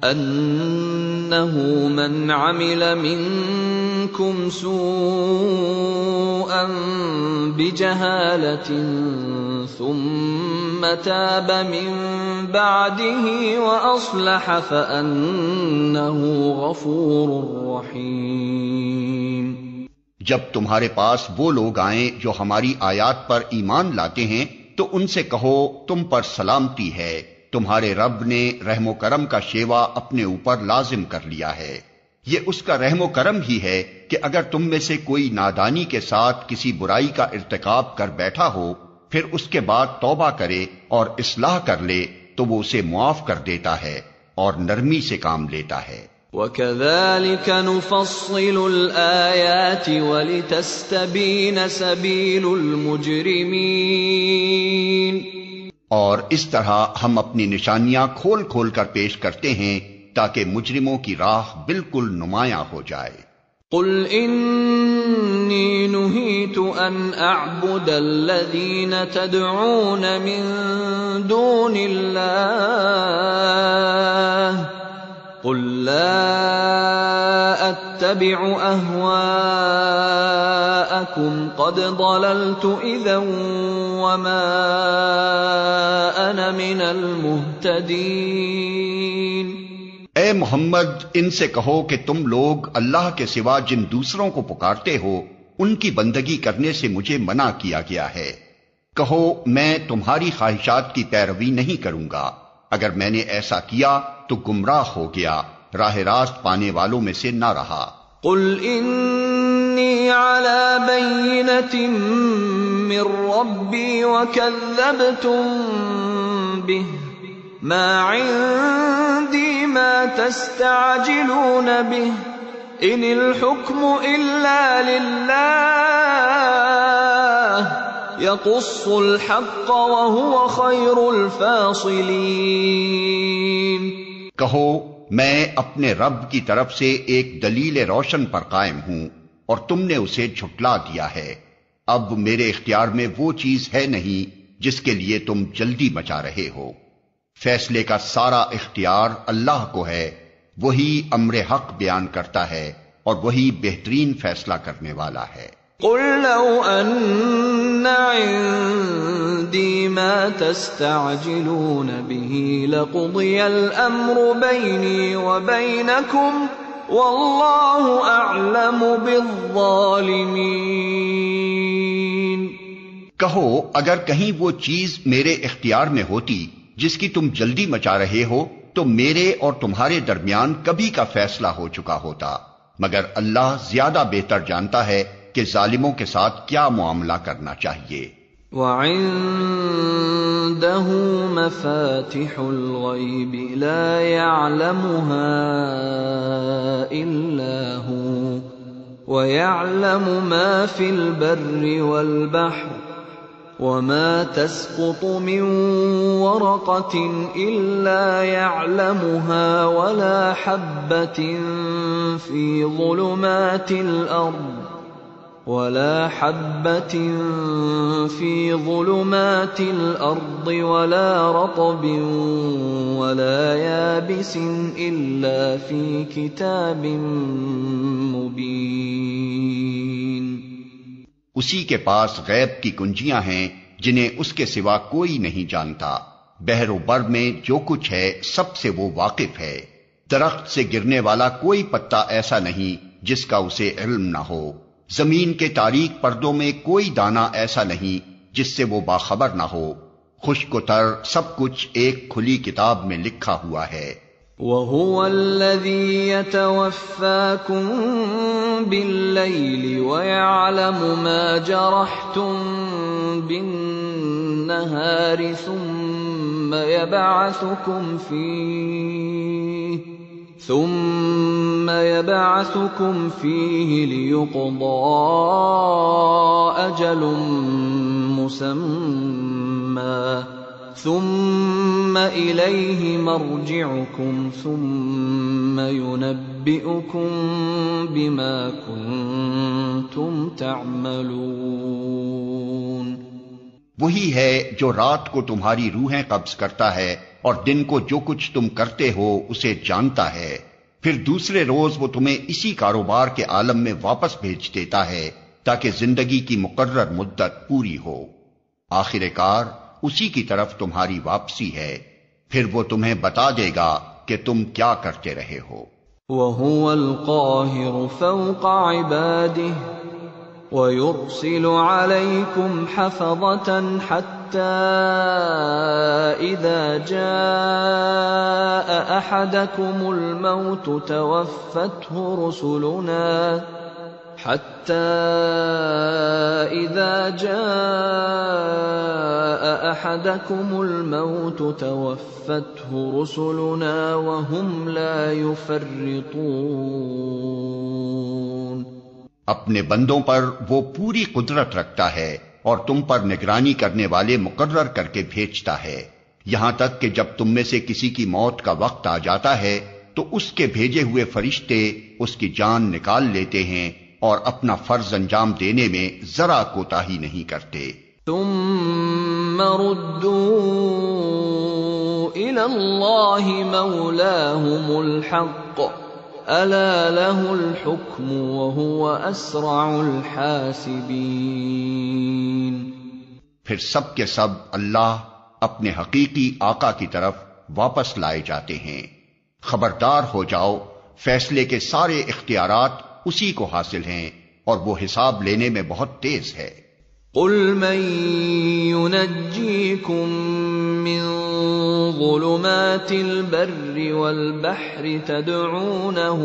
أَنَّهُ مَنْ عَمِلَ مِنْكُمْ سُوءًا بِجَهَالَةٍ ثُمَّ تَابَ مِنْ بَعْدِهِ وَأَصْلَحَ فَأَنَّهُ غَفُورٌ رَحِيمٌ۔ جب تمہارے پاس وہ لوگ آئیں جو ہماری آیات پر ایمان لاتے ہیں تو ان سے کہو تم پر سلامتی ہے، تمہارے رب نے رحم و کرم کا شیوا اپنے اوپر لازم کر لیا ہے۔ یہ اس کا رحم و کرم ہی ہے کہ اگر تم میں سے کوئی نادانی کے ساتھ کسی برائی کا ارتکاب کر بیٹھا ہو، پھر اس کے بعد توبہ کرے اور اصلاح کر لے تو وہ اسے معاف کر دیتا ہے اور نرمی سے کام لیتا ہے۔ وَكَذَلِكَ نُفَصِّلُ الْآيَاتِ وَلِتَسْتَبِينَ سَبِيلُ الْمُجْرِمِينَ، اور اس طرح ہم اپنی نشانیاں کھول کھول کر پیش کرتے ہیں تاکہ مجرموں کی راہ بالکل نمایاں ہو جائے۔ قُلْ إِنِّي نُهِيتُ أَنْ أَعْبُدَ الَّذِينَ تَدْعُونَ مِن دُونِ اللَّهِ قُلْ لَا أَتَّبِعُ أَهْوَاءَكُمْ قَدْ ضَلَلْتُ إِذًا وَمَا أَنَا مِنَ الْمُهْتَدِينَ۔ اے محمد ان سے کہو کہ تم لوگ اللہ کے سوا جن دوسروں کو پکارتے ہو ان کی بندگی کرنے سے مجھے منع کیا گیا ہے۔ کہو میں تمہاری خواہشات کی پیروی نہیں کروں گا، اگر میں نے ایسا کیا تو گمراہ ہو گیا، راہ راست پانے والوں میں سے نہ رہا۔ قل انی علی بینۃ من ربی وکذبتم بہ ما عندی ما تستعجلون بہ ان الحکم الا للہ یقص الحق وهو خیر الفاصلین۔ کہو میں اپنے رب کی طرف سے ایک دلیل روشن پر قائم ہوں اور تم نے اسے جھٹلا دیا ہے، اب میرے اختیار میں وہ چیز ہے نہیں جس کے لیے تم جلدی مچا رہے ہو۔ فیصلے کا سارا اختیار اللہ کو ہے، وہی امر حق بیان کرتا ہے اور وہی بہترین فیصلہ کرنے والا ہے۔ قل لو ان عندي ما تستعجلون به لقضي الامر بيني وبينكم والله اعلم بالظالمين۔ کہو اگر کہیں وہ چیز میرے اختیار میں ہوتی جس کی تم جلدی مچا رہے ہو تو میرے اور تمہارے درمیان کبھی کا فیصلہ ہو چکا ہوتا، مگر اللہ زیادہ بہتر جانتا ہے کہ ظالموں کے ساتھ کیا معاملہ کرنا چاہیے۔ وَعِندَهُ مَفَاتِحُ الْغَيْبِ لَا يَعْلَمُهَا إِلَّا هُوَ وَيَعْلَمُ مَا فِي الْبَرِّ وَالْبَحْرِ وَمَا تَسْقُطُ مِنْ وَرَقَةٍ إِلَّا يَعْلَمُهَا وَلَا حَبَّةٍ فِي ظُلُمَاتِ الْأَرْضِ وَلَا رَطْبٍ وَلَا يَابِسٍ إِلَّا فِي كِتَابٍ مُبِينٍ۔ اسی کے پاس غیب کی کنجیاں ہیں جنہیں اس کے سوا کوئی نہیں جانتا، بحر و بر میں جو کچھ ہے سب سے وہ واقف ہے۔ درخت سے گرنے والا کوئی پتا ایسا نہیں جس کا اسے علم نہ ہو، زمین کے تاریک پردوں میں کوئی دانہ ایسا نہیں جس سے وہ باخبر نہ ہو، خشک و تر سب کچھ ایک کھلی کتاب میں لکھا ہوا ہے۔ وَهُوَ الَّذِي يَتَوَفَّاكُم بِاللَّيْلِ وَيَعْلَمُ مَا جَرَحْتُم بِالنَّهَارِ ثُمَّ يَبْعَثُكُمْ فِيهِ لِيُقْضَىٰ أَجَلٌ مُّسَمًّى ثُمَّ إِلَيْهِ مَرْجِعُكُمْ ثُمَّ يُنَبِّئُكُم بِمَا كُنتُمْ تَعْمَلُونَ۔ وہی ہے جو رات کو تمہاری روحیں قبض کرتا ہے اور دن کو جو کچھ تم کرتے ہو اسے جانتا ہے، پھر دوسرے روز وہ تمہیں اسی کاروبار کے عالم میں واپس بھیج دیتا ہے تاکہ زندگی کی مقرر مدت پوری ہو۔ آخر کار اسی کی طرف تمہاری واپسی ہے، پھر وہ تمہیں بتا دے گا کہ تم کیا کرتے رہے ہو۔ وَهُوَ الْقَاهِرُ فَوْقَ عِبَادِهِ وَيُرْسِلُ عَلَيْكُمْ حَفَظَةً حَتَّى إِذَا جَاءَ أَحَدَكُمُ الْمَوْتُ توفته رسلنا وهم لا يفرطون. اپنے بندوں پر وہ پوری قدرت رکھتا ہے اور تم پر نگرانی کرنے والے مقرر کر کے بھیجتا ہے، یہاں تک کہ جب تم میں سے کسی کی موت کا وقت آ جاتا ہے تو اس کے بھیجے ہوئے فرشتے اس کی جان نکال لیتے ہیں اور اپنا فرض انجام دینے میں ذرا کوتاہی نہیں کرتے. ثم ردوا إلى الله مولاهم الحق ألا له الحكم وهو أسرع الحاسبين. پھر سب کے سب اللہ اپنے حقیقی آقا کی طرف واپس لائے جاتے ہیں. خبردار ہو جاؤ، فیصلے کے سارے اختیارات اسی کو حاصل ہیں اور وہ حساب لینے میں بہت تیز ہے. قل من ينجيكم من ظلمات البر والبحر تدعونه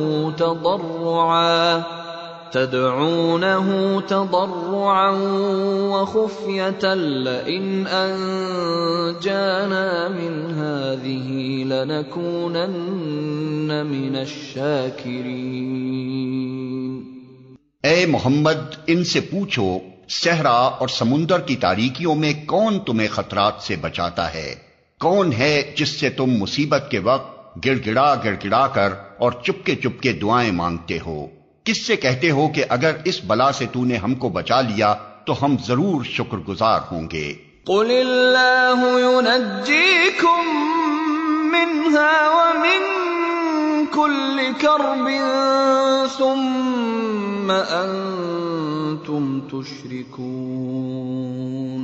تضرعا وخفية لئن أنجانا من هذه لنكونن من الشاكرين. اے محمد، ان سے پوچھو صحرا اور سمندر کی تاریکیوں میں کون تمہیں خطرات سے بچاتا ہے؟ کون ہے جس سے تم مصیبت کے وقت گڑ گڑا کر اور چپکے چپکے دعائیں مانگتے ہو؟ کس سے کہتے ہو کہ اگر اس بلا سے تو نے ہم کو بچا لیا تو ہم ضرور شکر گزار ہوں گے؟ قل اللہ ينجيكم منها ومن كل كرب ثم انتم تشركون.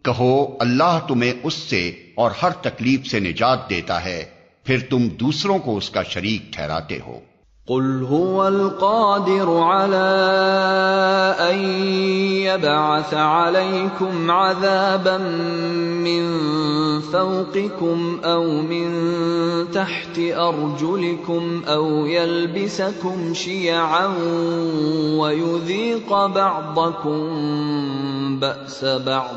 کہو اللہ تمہیں اس سے اور ہر تکلیف سے نجات دیتا ہے، پھر تم دوسروں کو اس کا شریک ٹھہراتے ہو. قل هو القادر على أن يبعث عليكم عذابا من فوقكم أو من تحت أرجلكم أو يلبسكم شيعا ويذيق بعضكم بأس بعض.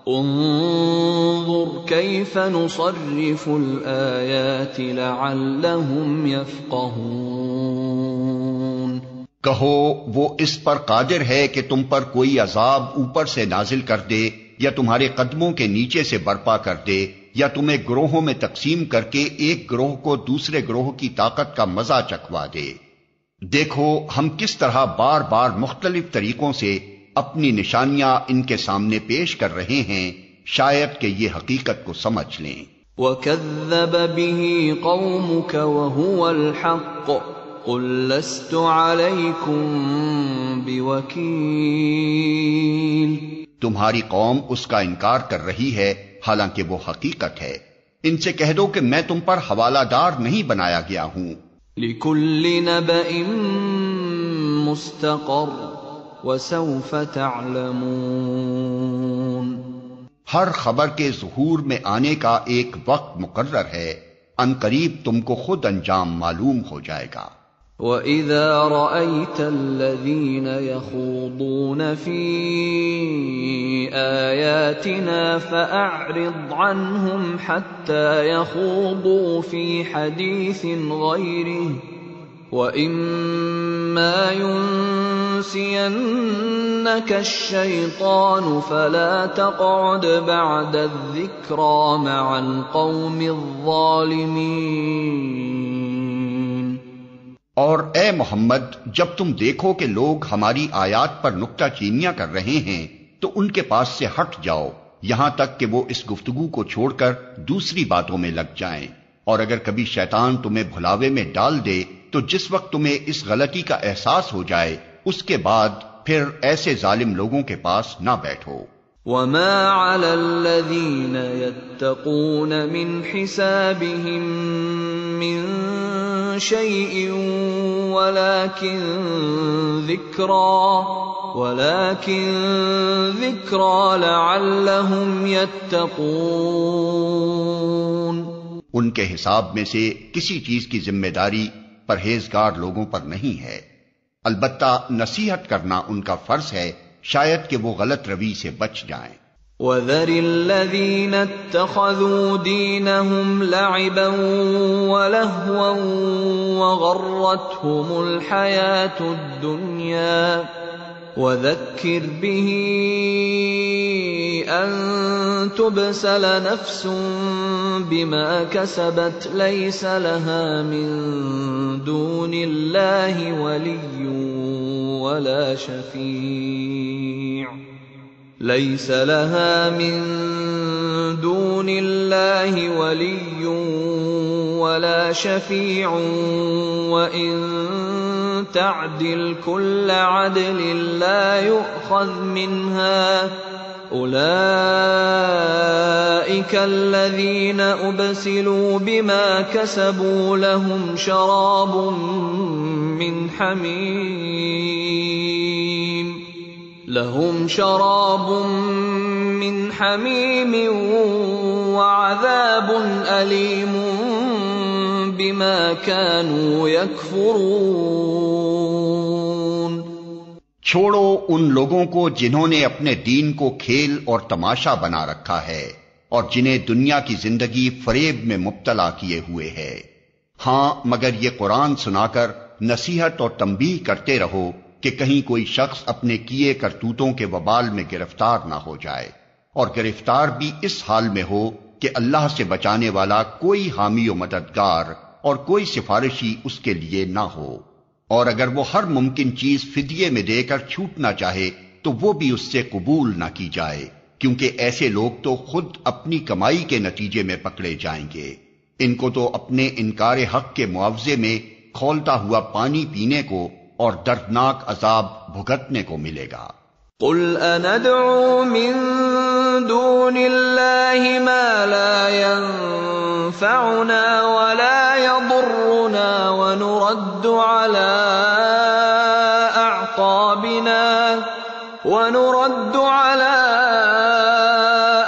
انظر كيف نصرف الآيات لعلهم يفقهون. کہو وہ اس پر قادر ہے کہ تم پر کوئی عذاب اوپر سے نازل کر دے یا تمہارے قدموں کے نیچے سے برپا کر دے یا تمہیں گروہوں میں تقسیم کر کے ایک گروہ کو دوسرے گروہ کی طاقت کا مزہ چکھوا دے. دیکھو ہم کس طرح بار بار مختلف طریقوں سے اپنی نشانیاں ان کے سامنے پیش کر رہے ہیں، شاید کہ یہ حقیقت کو سمجھ لیں. وَكَذَّبَ بِهِ قَوْمُكَ وَهُوَ الْحَقُّ قُل لَّسْتُ عَلَيْكُمْ بِوَكِيلٍ. تمہاری قوم اس کا انکار کر رہی ہے حالانکہ وہ حقیقت ہے. ان سے کہہ دو کہ میں تم پر حوالہ دار نہیں بنایا گیا ہوں. لِكُلِّ نَبَإٍ مُسْتَقَرٌّ وَسَوْفَ تَعْلَمُونَ. ہر خبر کے ظہور میں آنے کا ایک وقت مقرر ہے، ان قریب تم کو خود انجام معلوم ہو جائے گا. وَإِذَا رَأَيْتَ الَّذِينَ يَخُوضُونَ فِي آيَاتِنَا فَأَعْرِضْ عَنْهُمْ حَتَّى يَخُوضُوا فِي حَدِيثٍ غَيْرِهِ وَإِمَّا يُنْسِيَنَّكَ الشَّيْطَانُ فَلَا تَقْعُدْ بَعْدَ الذِّكْرَى مَعَ الْقَوْمِ الظَّالِمِينَ. اور اے محمد، جب تم دیکھو کہ لوگ ہماری آیات پر نکتہ چینیاں کر رہے ہیں تو ان کے پاس سے ہٹ جاؤ یہاں تک کہ وہ اس گفتگو کو چھوڑ کر دوسری باتوں میں لگ جائیں. اور اگر کبھی شیطان تمہیں بھلاوے میں ڈال دے تو جس وقت تمہیں اس غلطی کا احساس ہو جائے اس کے بعد پھر ایسے ظالم لوگوں کے پاس نہ بیٹھو. وما على الذين يتقون من حسابهم من شيء ولكن ذكرى لعلهم يتقون۔ ان کے حساب میں سے کسی چیز کی ذمہ داری پرہیزگار لوگوں پر نہیں ہے، البتہ نصیحت کرنا ان کا فرض ہے، شاید کہ وہ غلط روی سے بچ جائیں۔ وَذَرِ الَّذِينَ اتَّخَذُوا دِينَهُمْ لَعِبًا وَلَهْوًا وَغَرَّتْهُمُ الْحَيَاةُ الدُّنْيَا وَذَكِّرْ بِهِ أَن تُبْسَلَ نَفْسٌ بِمَا كَسَبَتْ لَيْسَ لَهَا مِن دُونِ اللَّهِ وَلِيٌّ وَلَا شَفِيعٌ لَيْسَ لَهَا مِن دُونِ اللَّهِ وَلِيٌّ وَلَا شَفِيعٌ وَإِن تَعْدِلْ كُلَّ عَدْلٍ لَّا يُؤْخَذْ مِنْهَا أُولَئِكَ الَّذِينَ أُبْسِلُوا بِمَا كَسَبُوا لَهُمْ شَرَابٌ من حميم وعذاب أليم بما كانوا يكفرون۔ چھوڑو ان لوگوں کو جنہوں نے اپنے دین کو کھیل اور تماشا بنا رکھا ہے اور جنہیں دنیا کی زندگی فریب میں مبتلا کیے ہوئے ہے۔ ہاں مگر یہ قرآن سنا کر نصیحت اور تنبیہ کرتے رہو کہ کہیں کوئی شخص اپنے کیے کرتوتوں کے وبال میں گرفتار نہ ہو جائے، اور گرفتار بھی اس حال میں ہو کہ اللہ سے بچانے والا کوئی حامی و مددگار اور کوئی سفارشی اس کے لیے نہ ہو، اور اگر وہ ہر ممکن چیز فدیے میں دے کر چھوٹنا چاہے تو وہ بھی اس سے قبول نہ کی جائے، کیونکہ ایسے لوگ تو خود اپنی کمائی کے نتیجے میں پکڑے جائیں گے۔ ان کو تو اپنے انکار حق کے معاوضے میں کھولتا ہوا پانی پینے کو اور دردناک عذاب بھگتنے کو ملے گا۔ قل اندعو من دون اللہ ما لا ينفعنا ولا يضرنا ونرد على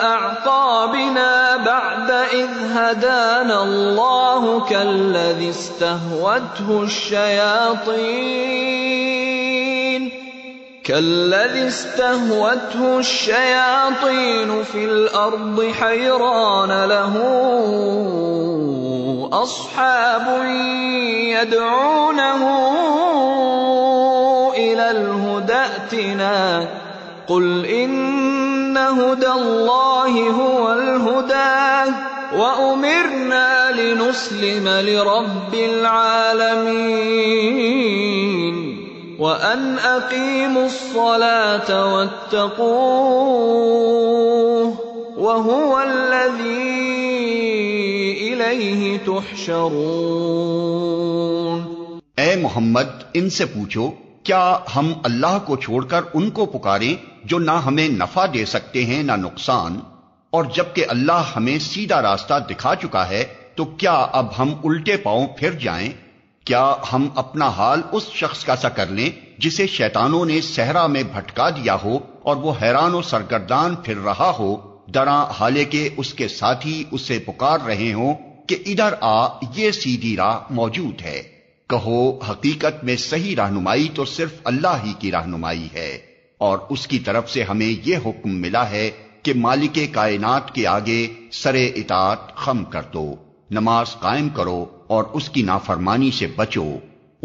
اعقابنا بعد اذ هدانا اللہ كالذي استهوته الشياطين في الأرض حيران له أصحاب يدعونه إلى الهدى ائتنا قل إن هدى الله هو الهدى وأمرنا لنسلم لرب العالمين وَأَنْ أَقِيمُوا الصَّلَاةَ وَاتَّقُوهُ وَهُوَ الَّذِي إِلَيْهِ تُحْشَرُونَ۔ اے محمد ان سے پوچھو، کیا ہم اللہ کو چھوڑ کر ان کو پکاریں جو نہ ہمیں نفع دے سکتے ہیں نہ نقصان، اور جبکہ اللہ ہمیں سیدھا راستہ دکھا چکا ہے تو کیا اب ہم الٹے پاؤں پھر جائیں؟ کیا ہم اپنا حال اس شخص کا سا کر لیں جسے شیطانوں نے صحرا میں بھٹکا دیا ہو اور وہ حیران و سرگردان پھر رہا ہو، دراں حالے کے اس کے ساتھی اسے پکار رہے ہوں کہ ادھر آ، یہ سیدھی راہ موجود ہے۔ کہو حقیقت میں صحیح رہنمائی تو صرف اللہ ہی کی رہنمائی ہے، اور اس کی طرف سے ہمیں یہ حکم ملا ہے کہ مالک کائنات کے آگے سر اطاعت خم کر دو، نماز قائم کرو اور اس کی نافرمانی سے بچو،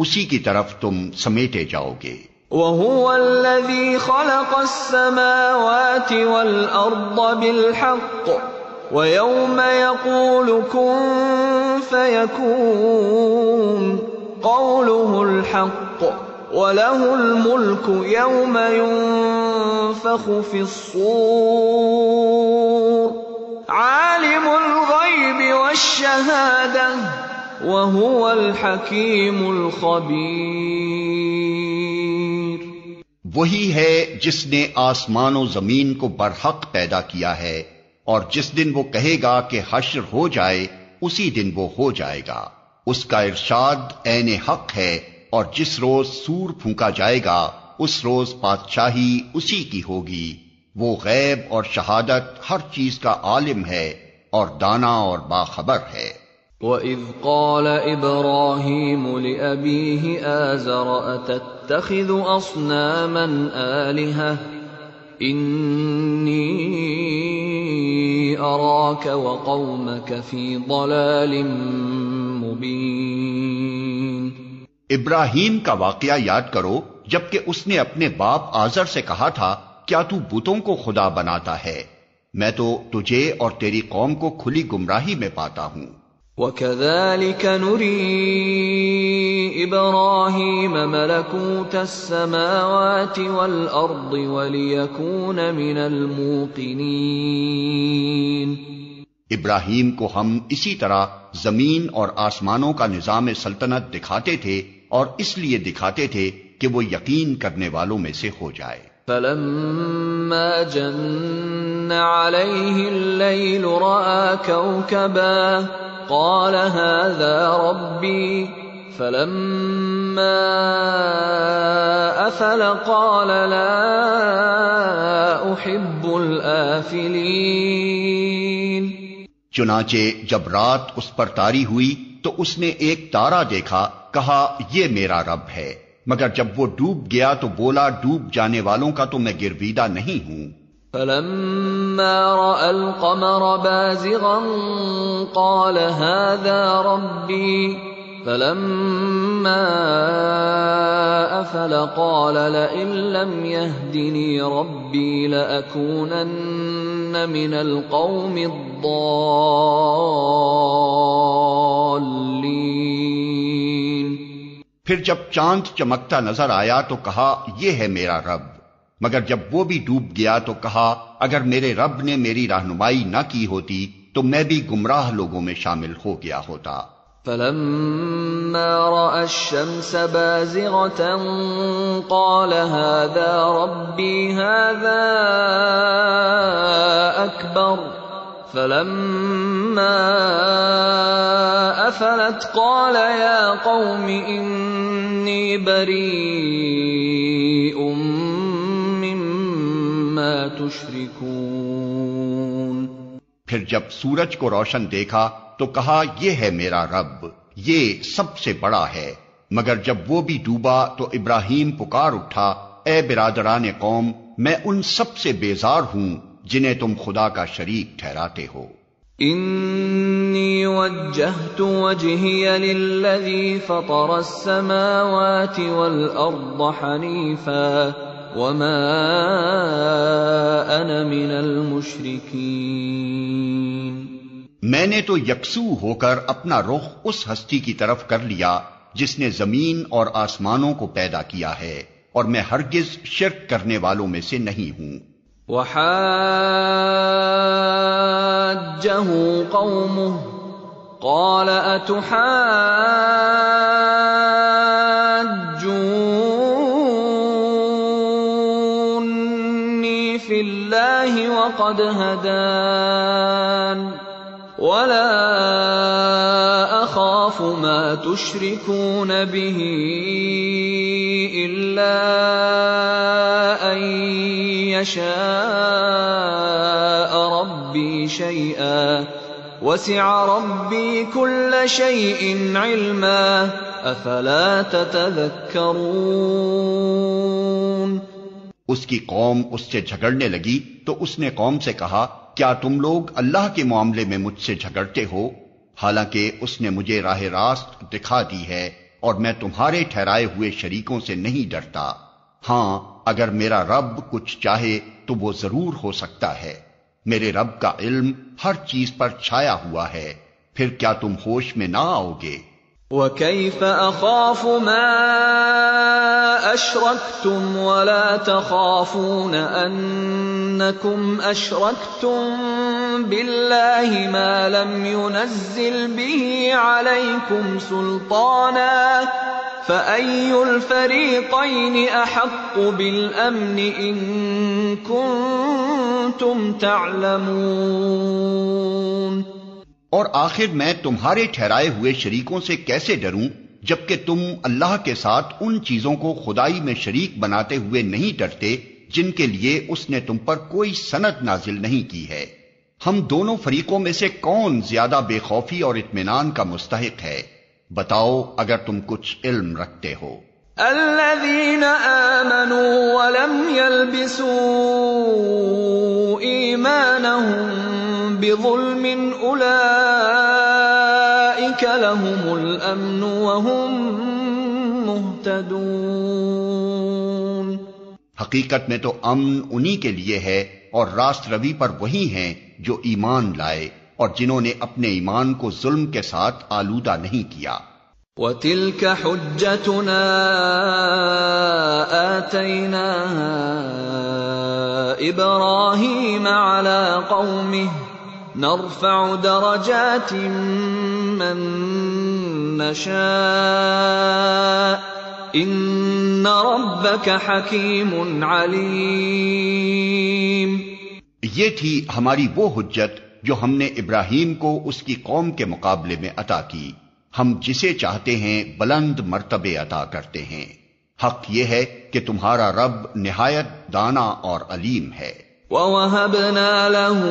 اسی کی طرف تم سمیٹے جاؤ گے۔ وَهُوَ الَّذِي خَلَقَ السَّمَاوَاتِ وَالْأَرْضَ بِالْحَقِّ وَيَوْمَ يَقُولُ كُن فَيَكُونُ قَوْلُهُ الْحَقُّ وَلَهُ الْمُلْكُ يَوْمَ يُنفَخُ فِي الصُّورِ عَالِمُ الْغَيْبِ وَالشَّهَادَةِ وَهُوَ الْحَكِيمُ الْخَبِيرُ۔ وہی ہے جس نے آسمان و زمین کو برحق پیدا کیا ہے، اور جس دن وہ کہے گا کہ حشر ہو جائے اسی دن وہ ہو جائے گا۔ اس کا ارشاد عین حق ہے، اور جس روز سور پھونکا جائے گا اس روز بادشاہی اسی کی ہوگی۔ وہ غیب اور شہادت ہر چیز کا عالم ہے اور دانا اور باخبر ہے۔ وَإِذْ قَالَ إِبْرَاهِيمُ لِأَبِيهِ آزَرَ أَتَتَّخِذُ أَصْنَامًا آلِهَةً إِنِّي أَرَاكَ وَقَوْمَكَ فِي ضَلَالٍ مُبِينٍ۔ ابراہیم کا واقعہ یاد کرو جبکہ اس نے اپنے باپ آزر سے کہا تھا کیا تو بتوں کو خدا بناتا ہے؟ میں تو تجھے اور تیری قوم کو کھلی گمراہی میں پاتا ہوں۔ وَكَذَلِكَ نُرِي إِبْرَاهِيمَ مَلَكُوتَ السَّمَاوَاتِ وَالْأَرْضِ وَلِيَكُونَ مِنَ الْمُوقِنِينَ۔ ابراہیم کو ہم اسی طرح زمین اور آسمانوں کا نظام سلطنت دکھاتے تھے، اور اس لیے دکھاتے تھے کہ وہ یقین کرنے والوں میں سے ہو جائے۔ فَلَمَّا جَنَّ عَلَيْهِ اللَّيْلُ رَأَىٰ كَوْكَبًا قَالَ هَٰذَا رَبِّي فَلَمَّا أَفَلَ قَالَ لَا أُحِبُّ الْآفِلِينَ۔ چنانچہ جب رات اس پر طاری ہوئی تو اس نے ایک تارا دیکھا، کہا یہ میرا رب ہے، مگر جب وہ ڈوب گیا تو بولا ڈوب جانے والوں کا تو میں گرویدہ نہیں ہوں۔ فَلَمَّا رَأَى الْقَمَرَ بَازِغًا قَالَ هَٰذَا رَبِّي فَلَمَّا أَفَلَ قَالَ لَئِن لَّمْ يَهْدِنِي رَبِّي لَأَكُونَنَّ مِنَ الْقَوْمِ الضَّالِّينَ۔ پھر جب چاند چمکتا نظر آیا تو کہا یہ ہے میرا رب، مگر جب وہ بھی ڈوب گیا تو کہا اگر میرے رب نے میری رہنمائی نہ کی ہوتی تو میں بھی گمراہ لوگوں میں شامل ہو گیا ہوتا۔ فَلَمَّا رَأَى الشَّمْسَ بَازِغَةً قَالَ هَٰذَا رَبِّي هَٰذَا أَكْبَرُ فَلَمَّا أَفَلَتْ قَالَ يَا قَوْمِ إِنِّي بَرِيءٌ مِّمَّا تُشْرِكُونَ۔ پھر جب سورج کو روشن دیکھا تو کہا یہ ہے میرا رب، یہ سب سے بڑا ہے، مگر جب وہ بھی ڈوبا تو ابراہیم پکار اٹھا اے برادران قوم، میں ان سب سے بیزار ہوں جنہیں تم خدا کا شریک ٹھہراتے ہو۔ انی وجہت وجہی للذی فطر السماوات والارض حنیفا وما انا من المشرکین۔ میں نے تو یکسو ہو کر اپنا رخ اس ہستی کی طرف کر لیا جس نے زمین اور آسمانوں کو پیدا کیا ہے، اور میں ہرگز شرک کرنے والوں میں سے نہیں ہوں۔ وحاجه قومه قال أتحاجوني في الله وقد هدان ولا أخاف ما تشركون به إلا أن يشاء ربي شيئا وسع ربي كل شيء علما أفلا تتذكرون۔ اس کی قوم اس سے جھگڑنے لگی تو اس نے قوم سے کہا کیا تم لوگ اللہ کے معاملے میں مجھ سے جھگڑتے ہو، حالانکہ اس نے مجھے راہ راست دکھا دی ہے اور میں تمہارے ٹھہرائے ہوئے شریکوں سے نہیں ڈرتا۔ ہاں اگر میرا رب کچھ چاہے تو وہ ضرور ہو سکتا ہے، میرے رب کا علم ہر چیز پر چھایا ہوا ہے، پھر کیا تم ہوش میں نہ آؤ گے؟ وَكَيْفَ أَخَافُ مَا أَشْرَكْتُمْ وَلَا تَخَافُونَ أَنَّكُمْ أَشْرَكْتُمْ بِاللَّهِ مَا لَمْ يُنَزِّلْ بِهِ عَلَيْكُمْ سُلْطَانًا فأي الفريقين أحق بالأمن إن كنتم تعلمون۔ اور آخر میں تمہارے ٹھہرائے ہوئے شریکوں سے کیسے ڈروں جبکہ تم اللہ کے ساتھ ان چیزوں کو خدائی میں شریک بناتے ہوئے نہیں ڈرتے جن کے لیے اس نے تم پر کوئی سند نازل نہیں کی ہے۔ ہم دونوں فریقوں میں سے کون زیادہ بے خوفی اور اطمینان کا مستحق ہے؟ بتاؤ اگر تم کچھ علم رکھتے ہو۔ الذين آمنوا ولم يلبسوا إيمانهم بظلم أولئك لهم الأمن وهم مهتدون۔ حقیقت میں تو امن انہی کے لیے ہے اور راست روی پر وہی ہیں جو ایمان لائے اور جنہوں نے اپنے ایمان کو ظلم کے ساتھ آلودہ نہیں کیا۔ وَتِلْكَ حُجَّتُنَا آتَيْنَاهَا إِبْرَاهِيمَ عَلَى قَوْمِهِ نَرْفَعُ دَرَجَاتٍ مَّن نَّشَاءُ إِنَّ رَبَّكَ حَكِيمٌ عَلِيمٌ۔ یہ تھی ہماری وہ حجت جو ہم نے ابراہیم کو اس کی قوم کے مقابلے میں عطا کی، ہم جسے چاہتے ہیں بلند مرتبے عطا کرتے ہیں۔ حق یہ ہے کہ تمہارا رب نہایت دانا اور علیم ہے۔ وَوَهَبْنَا لَهُ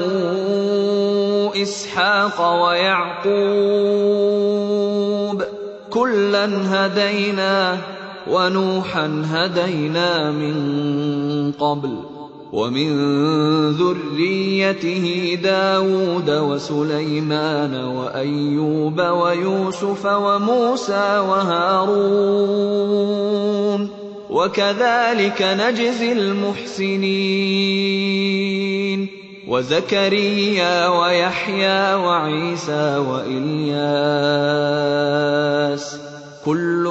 إِسْحَاقَ وَيَعْقُوبَ كُلًّا هَدَيْنَا وَنُوحًا هَدَيْنَا مِن قَبْلُ وَمِن ذُرِّيَّتِهِ دَاوُودَ وَسُلَيْمَانَ وَأَيُّوبَ وَيُوسُفَ وَمُوسَى وَهَارُونَ وَكَذَلِكَ نَجْزِي الْمُحْسِنِينَ وَزَكَرِيَّا وَيَحْيَى وَعِيسَى وَإِلْيَاسَ كُلٌّ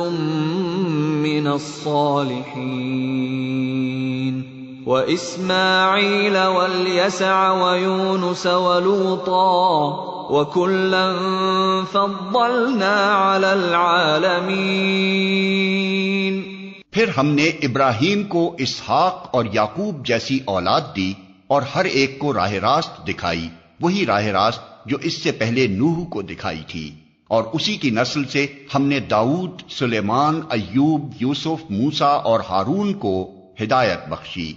مِّنَ الصَّالِحِينَ وَإِسْمَاعِيلَ وَالْيَسَعَ وَيُونُسَ وَلُوطًا وَكُلًّا فَضَّلْنَا عَلَى الْعَالَمِينَ۔ پھر ہم نے ابراہیم کو اسحاق اور یعقوب جیسی اولاد دی اور ہر ایک کو راہ راست دکھائی، وہی راہ راست جو اس سے پہلے نوح کو دکھائی تھی، اور اسی کی نسل سے ہم نے داؤد، سلیمان، ایوب، یوسف، موسیٰ اور ہارون کو ہدایت بخشی۔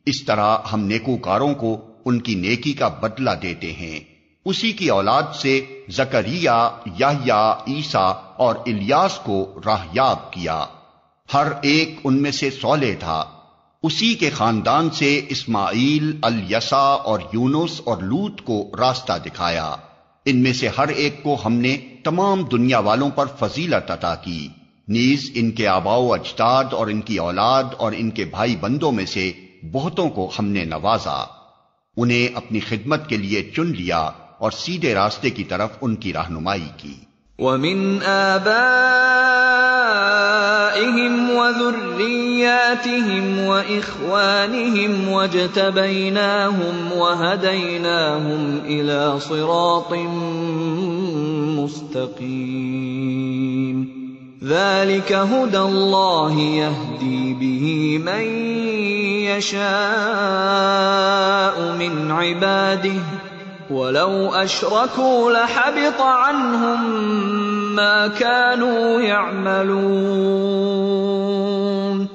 اس طرح ہم نیکوکاروں کو ان کی نیکی کا بدلہ دیتے ہیں۔ اسی کی اولاد سے زکریا، یحییٰ، عیسیٰ اور الیاس کو راہیاب کیا، ہر ایک ان میں سے صالح تھا۔ اسی کے خاندان سے اسماعیل، الیسع اور یونس اور لوط کو راستہ دکھایا۔ ان میں سے ہر ایک کو ہم نے تمام دنیا والوں پر فضیلت عطا کی، نیز ان کے آباء و اجداد اور ان کی اولاد اور ان کے بھائی بندوں میں سے بہتوں کو ہم نے نوازا، انہیں اپنی خدمت کے لیے چن لیا اور سیدھے راستے کی طرف ان کی رہنمائی کی۔ وَمِنْ آبَائِهِمْ وَذُرِّيَّاتِهِمْ وَإِخْوَانِهِمْ وَاجْتَبَيْنَاهُمْ وَهَدَيْنَاهُمْ إِلَى صِرَاطٍ مُسْتَقِيمٍ۔ ذَلِكَ هُدَى اللَّهِ يَهْدِي بِهِ مَن يَشَاءُ مِنْ عِبَادِهِ وَلَوْ أَشْرَكُوا لَحَبِطَ عَنْهُمْ مَا كَانُوا يَعْمَلُونَ۔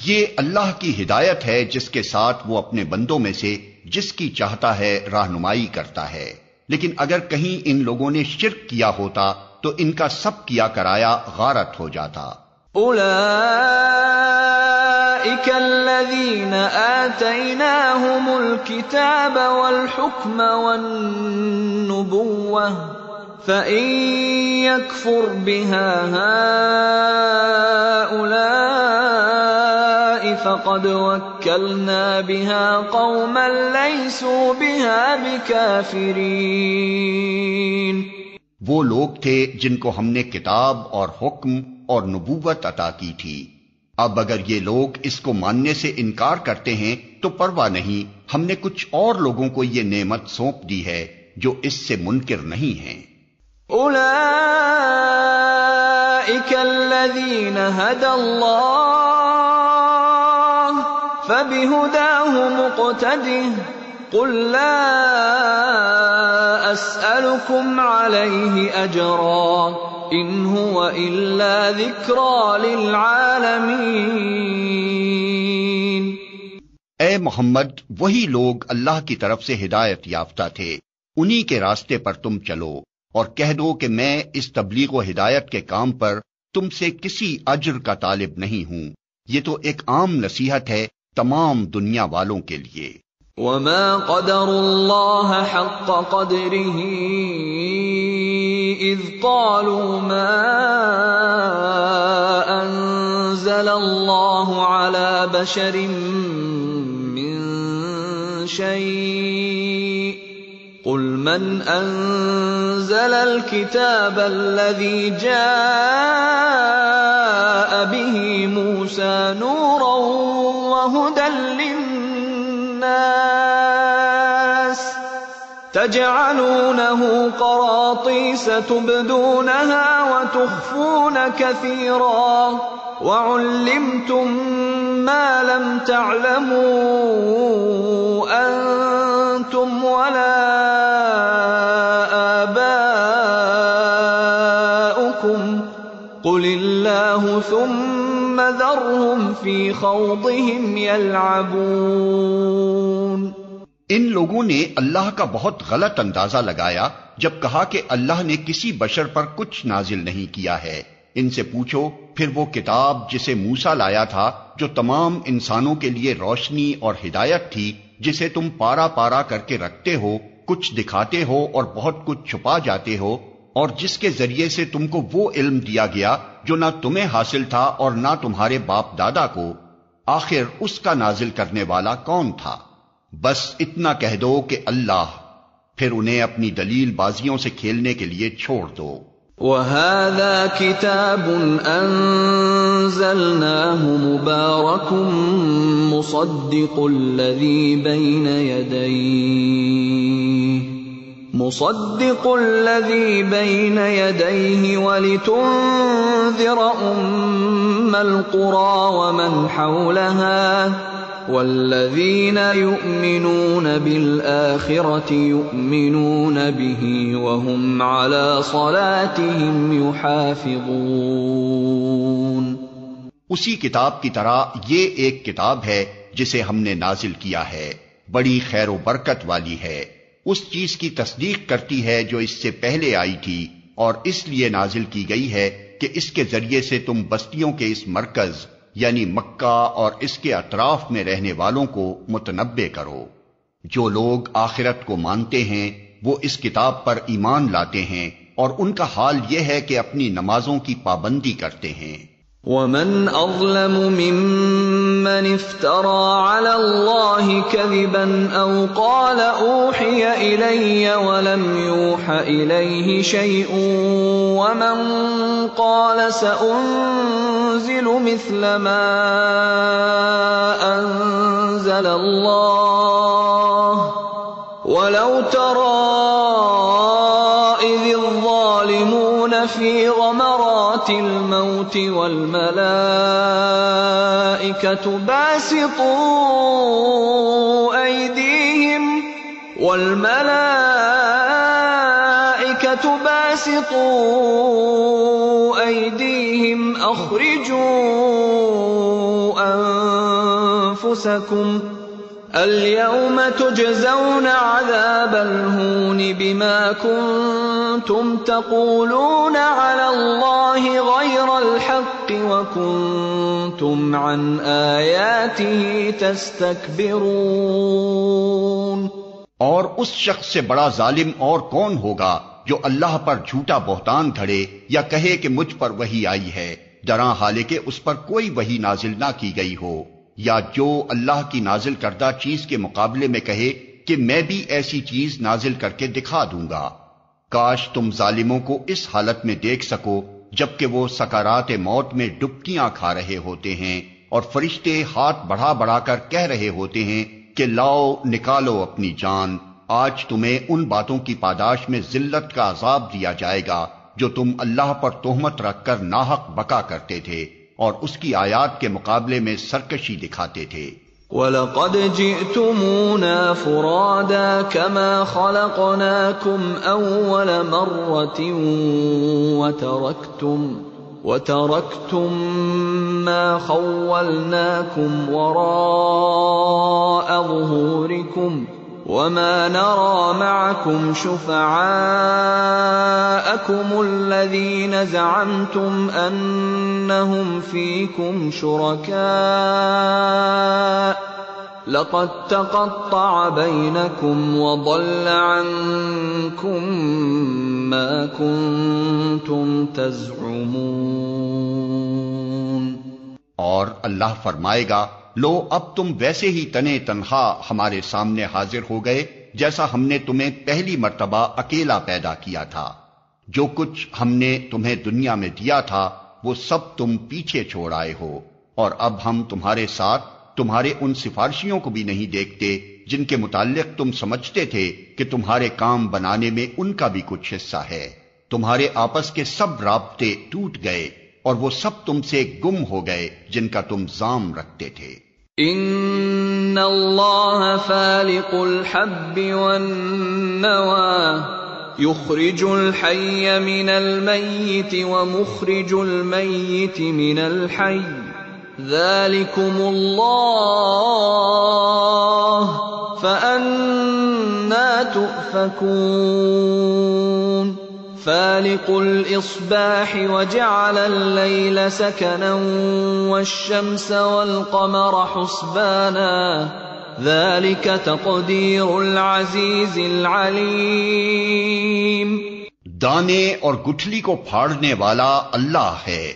یہ اللہ کی ہدایت ہے جس کے ساتھ وہ اپنے بندوں میں سے جس کی چاہتا ہے رہنمائی کرتا ہے، لیکن اگر کہیں ان لوگوں نے شرک کیا ہوتا تو ان کا سب کیا کرایا غارت ہو جاتا۔ أولئك الذين آتيناهم الكتاب والحكم والنبوة فإن يكفر بها هؤلاء فقد وكلنا بها قوما ليسوا بها بكافرين۔ وہ لوگ تھے جن کو ہم نے کتاب اور حکم اور نبوت عطا کی تھی، اب اگر یہ لوگ اس کو ماننے سے انکار کرتے ہیں تو پرواہ نہیں، ہم نے کچھ اور لوگوں کو یہ نعمت سونپ دی ہے جو اس سے منکر نہیں ہیں۔ الذين هدى الله فبهداه مقتده قل لا أسألكم عليه أجرا إن هو إلا ذكرى للعالمين۔ اے محمد، وہی لوگ اللہ کی طرف سے ہدایت یافتہ تھے، انہی کے راستے پر تم چلو، اور کہہ دو کہ میں اس تبلیغ و ہدایت کے کام پر تم سے کسی اجر کا طالب نہیں ہوں، یہ تو ایک عام نصیحت ہے تمام دنیا والوں کے لیے۔ وما قدر الله حق قدره إذ قالوا ما أنزل الله على بشر من شيء قل من أنزل الكتاب الذي جاء به موسى نورا وهدى للناس تجعلونه قراطيس تبدونها وتخفون كثيرا وعلمتم ما لم تعلموا أنتم ولا آباؤكم قل الله ثم ذرهم في خوضهم يلعبون۔ ان لوگوں نے اللہ کا بہت غلط اندازہ لگایا جب کہا کہ اللہ نے کسی بشر پر کچھ نازل نہیں کیا ہے۔ ان سے پوچھو پھر وہ کتاب جسے موسیٰ لایا تھا، جو تمام انسانوں کے لیے روشنی اور ہدایت تھی، جسے تم پارا پارا کر کے رکھتے ہو، کچھ دکھاتے ہو اور بہت کچھ چھپا جاتے ہو، اور جس کے ذریعے سے تم کو وہ علم دیا گیا جو نہ تمہیں حاصل تھا اور نہ تمہارے باپ دادا کو، آخر اس کا نازل کرنے والا کون تھا؟ بس اتنا کہہ دو کہ اللہ، پھر انہیں اپنی دلیل بازیوں سے کھیلنے کے لیے چھوڑ دو۔ وَهَذَا كِتَابٌ أَنزَلْنَاهُ مُبَارَكٌ مُصَدِّقُ الَّذِي بَيْنَ يَدَيْهِ وَلِتُنذِرَ أُمَّ الْقُرَى وَمَنْ حَوْلَهَا وَالَّذِينَ يُؤْمِنُونَ بِالْآخِرَةِ يُؤْمِنُونَ بِهِ وَهُمْ عَلَى صَلَاتِهِمْ يُحَافِظُونَ۔ اسی کتاب کی طرح یہ ایک کتاب ہے جسے ہم نے نازل کیا ہے، بڑی خیر و برکت والی ہے، اس چیز کی تصدیق کرتی ہے جو اس سے پہلے آئی تھی، اور اس لیے نازل کی گئی ہے کہ اس کے ذریعے سے تم بستیوں کے اس مرکز یعنی مکہ اور اس کے اطراف میں رہنے والوں کو متنبع کرو۔ جو لوگ آخرت کو مانتے ہیں وہ اس کتاب پر ایمان لاتے ہیں، اور ان کا حال یہ ہے کہ اپنی نمازوں کی پابندی کرتے ہیں۔ وَمَنْ أَظْلَمُ مِمَّنِ افْتَرَى عَلَى اللَّهِ كَذِبًا أَوْ قَالَ أُوحِيَ إِلَيَّ وَلَمْ يُوحَ إِلَيْهِ شَيْءٌ وَمَنْ قَالَ سَأُنْزِلُ مِثْلَ مَا أَنزَلَ اللَّهُ وَلَوْ تَرَى إِذِ الظَّالِمُونَ فِي غَمَرَاتِ الْمَوْتِ وَالْمَلَائِكَةُ باسطوا أيديهم أخرجوا أنفسكم اليوم تجزون عذاب الهون بما كنتم تقولون على الله غير الحق وكنتم عن آياته تستكبرون۔ اور اس شخص سے بڑا ظالم اور کون ہوگا جو اللہ پر جھوٹا بہتان گھڑے یا کہے کہ مجھ پر وحی آئی ہے، جراں حالانکہ اس پر کوئی وحی نازل نہ کی گئی ہو، یا جو اللہ کی نازل کردہ چیز کے مقابلے میں کہے کہ میں بھی ایسی چیز نازل کر کے دکھا دوں گا۔ کاش تم ظالموں کو اس حالت میں دیکھ سکو جبکہ وہ سکرات موت میں ڈبکیاں کھا رہے ہوتے ہیں، اور فرشتے ہاتھ بڑھا بڑھا کر کہہ رہے ہوتے ہیں کہ لاؤ نکالو اپنی جان، آج تمہیں ان باتوں کی پاداش میں ذلت کا عذاب دیا جائے گا جو تم اللہ پر تہمت رکھ کر ناحق بکا کرتے تھے اور اس کی آیات کے مقابلے میں سرکشی دکھاتے تھے۔ وَلَقَدْ جِئْتُمُونَا فُرَادَىٰ كَمَا خَلَقْنَاكُمْ أَوَّلَ مَرَّةٍ وَتَرَكْتُم مَّا خَوَّلْنَاكُمْ وَرَاءَ ظُهُورِكُمْ وَمَا نَرَىٰ مَعَكُمْ شُفَعَاءَكُمُ الَّذِينَ زَعَمْتُمْ أَنَّهُمْ فِيكُمْ شُرَكَاءُ لَقَد تَّقَطَّعَ بَيْنَكُمْ وَضَلَّ عَنكُم مَّا كُنتُمْ تَزْعُمُونَ۔ اور اللہ فرمائے گا، لو اب تم ویسے ہی تنے تنہا ہمارے سامنے حاضر ہو گئے جیسا ہم نے تمہیں پہلی مرتبہ اکیلا پیدا کیا تھا۔ جو کچھ ہم نے تمہیں دنیا میں دیا تھا وہ سب تم پیچھے چھوڑ آئے ہو، اور اب ہم تمہارے ساتھ تمہارے ان سفارشیوں کو بھی نہیں دیکھتے جن کے متعلق تم سمجھتے تھے کہ تمہارے کام بنانے میں ان کا بھی کچھ حصہ ہے۔ تمہارے آپس کے سب رابطے ٹوٹ گئے اور وہ سب تم سے گم ہو گئے جن کا تم ظام رکھتے تھے۔ ان اللہ فالق الحب والنوى يخرج الحي من الميت ومخرج الميت من الحي ذلكم الله فأنى تؤفكون فالق الإصباح وجعل الليل سكنا والشمس والقمر حسبانا ذلك تقدير العزيز العليم۔ دانے اور گٹھلی کو پھاڑنے والا اللہ ہے،